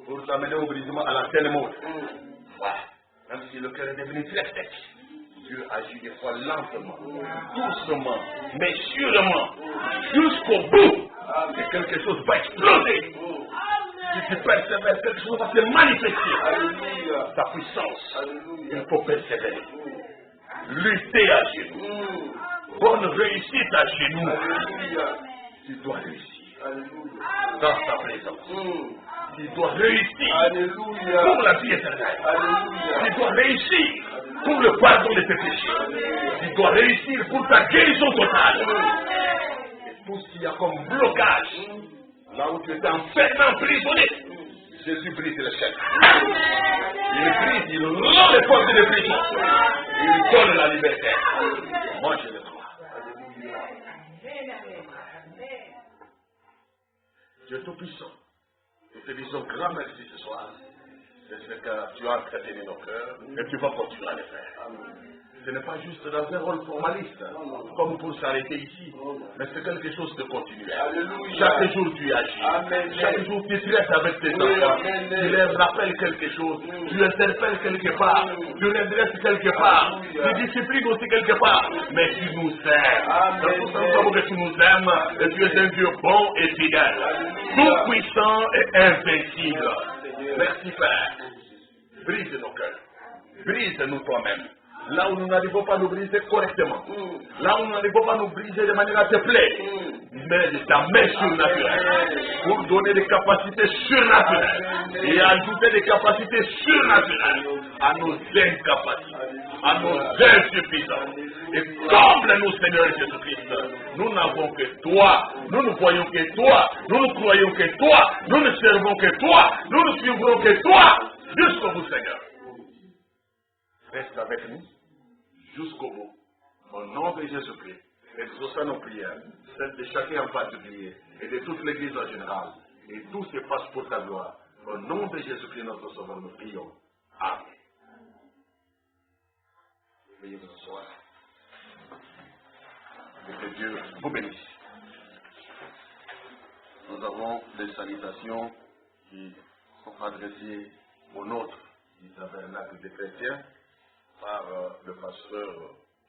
Pour t'amener au brisement à l'ancienne mode. Voilà. Même si le cœur est devenu très sec, Dieu agit des fois lentement, doucement, mais sûrement, jusqu'au bout, que quelque chose va exploser. Si tu persévères, quelque chose va se manifester. Ta puissance, il faut persévérer. Lutter à genoux. Bonne réussite à genoux. Tu dois réussir dans ta présence. Tu dois réussir pour la vie éternelle. Tu dois réussir pour le pardon de tes péchés. Tu dois réussir pour ta guérison totale. Et tout ce qu'il y a comme blocage, là où tu étais enfermé, emprisonné, Jésus brise les chaînes. Il brise, il rend les portes de prison. Il donne la liberté. Moi, je le crois. Dieu Tout-Puissant, nous te disons grand merci ce soir. C'est ce que tu as entretenu nos cœurs et tu vas continuer à le faire. Ce n'est pas juste dans un rôle formaliste, comme pour s'arrêter ici, mais c'est quelque chose de continuel. Chaque jour tu agis, chaque jour tu traites avec tes enfants, tu leur rappelles quelque chose, tu interpelles quelque part, tu les dresses quelque part, tu disciplines aussi quelque part, mais tu nous aimes. Nous savons que tu nous aimes et tu es un Dieu bon et fidèle, tout puissant et invincible. Merci Père. Brise nos cœurs, brise-nous toi-même. Là où nous n'arrivons pas à nous briser correctement, là où nous n'arrivons pas à nous briser de manière à te plaire, mais de ta main surnaturelle, pour donner des capacités surnaturelles et ajouter des capacités surnaturelles à nos incapacités, à nos insuffisances. Et comble-nous, Seigneur Jésus-Christ. Nous n'avons que toi, nous ne voyons que toi, nous ne croyons que toi, nous ne servons que toi, nous ne suivrons que toi, jusqu'au bout, Seigneur. Reste avec nous jusqu'au bout. Au nom de Jésus-Christ, exaucez nos prières, celles de chacun en particulier et de toute l'Église en général. Et tout se passe pour ta gloire. Au nom de Jésus-Christ, notre Sauveur, nous prions. Amen. Veuillez vous asseoir. Et que Dieu vous bénisse. Nous avons des salutations qui sont adressées aux nôtres du tabernacle des chrétiens par le pasteur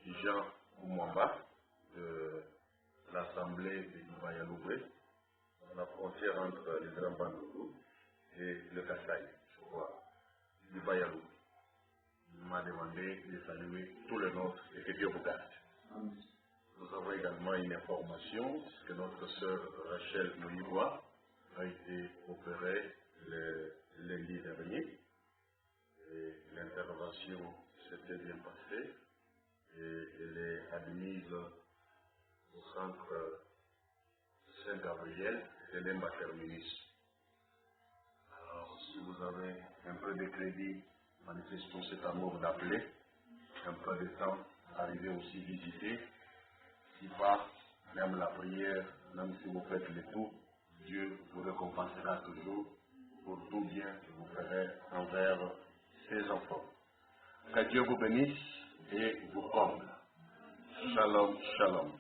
Jean Oumwamba de l'Assemblée de Dubaï-Aloubé, à la frontière entre les Grands Bandoukou et le Kassai, je crois, Dubaï-Aloubé. Il m'a demandé de saluer tous les nôtres et que Dieu vous garde. Nous avons également une information que notre sœur Rachel Moïbois a été opérée le lundi dernier. Et l'intervention s'était bien passée et elle est admise au centre Saint-Gabriel de l'Emba Terminus. Alors, si vous avez un peu de crédit, manifestons cet amour d'appeler, un peu de temps, arrivez aussi visiter. Si pas, même la prière, même si vous faites le tout, Dieu vous récompensera toujours pour tout bien que vous ferez envers ses enfants. Que Dieu vous bénisse et vous comble. Shalom, shalom.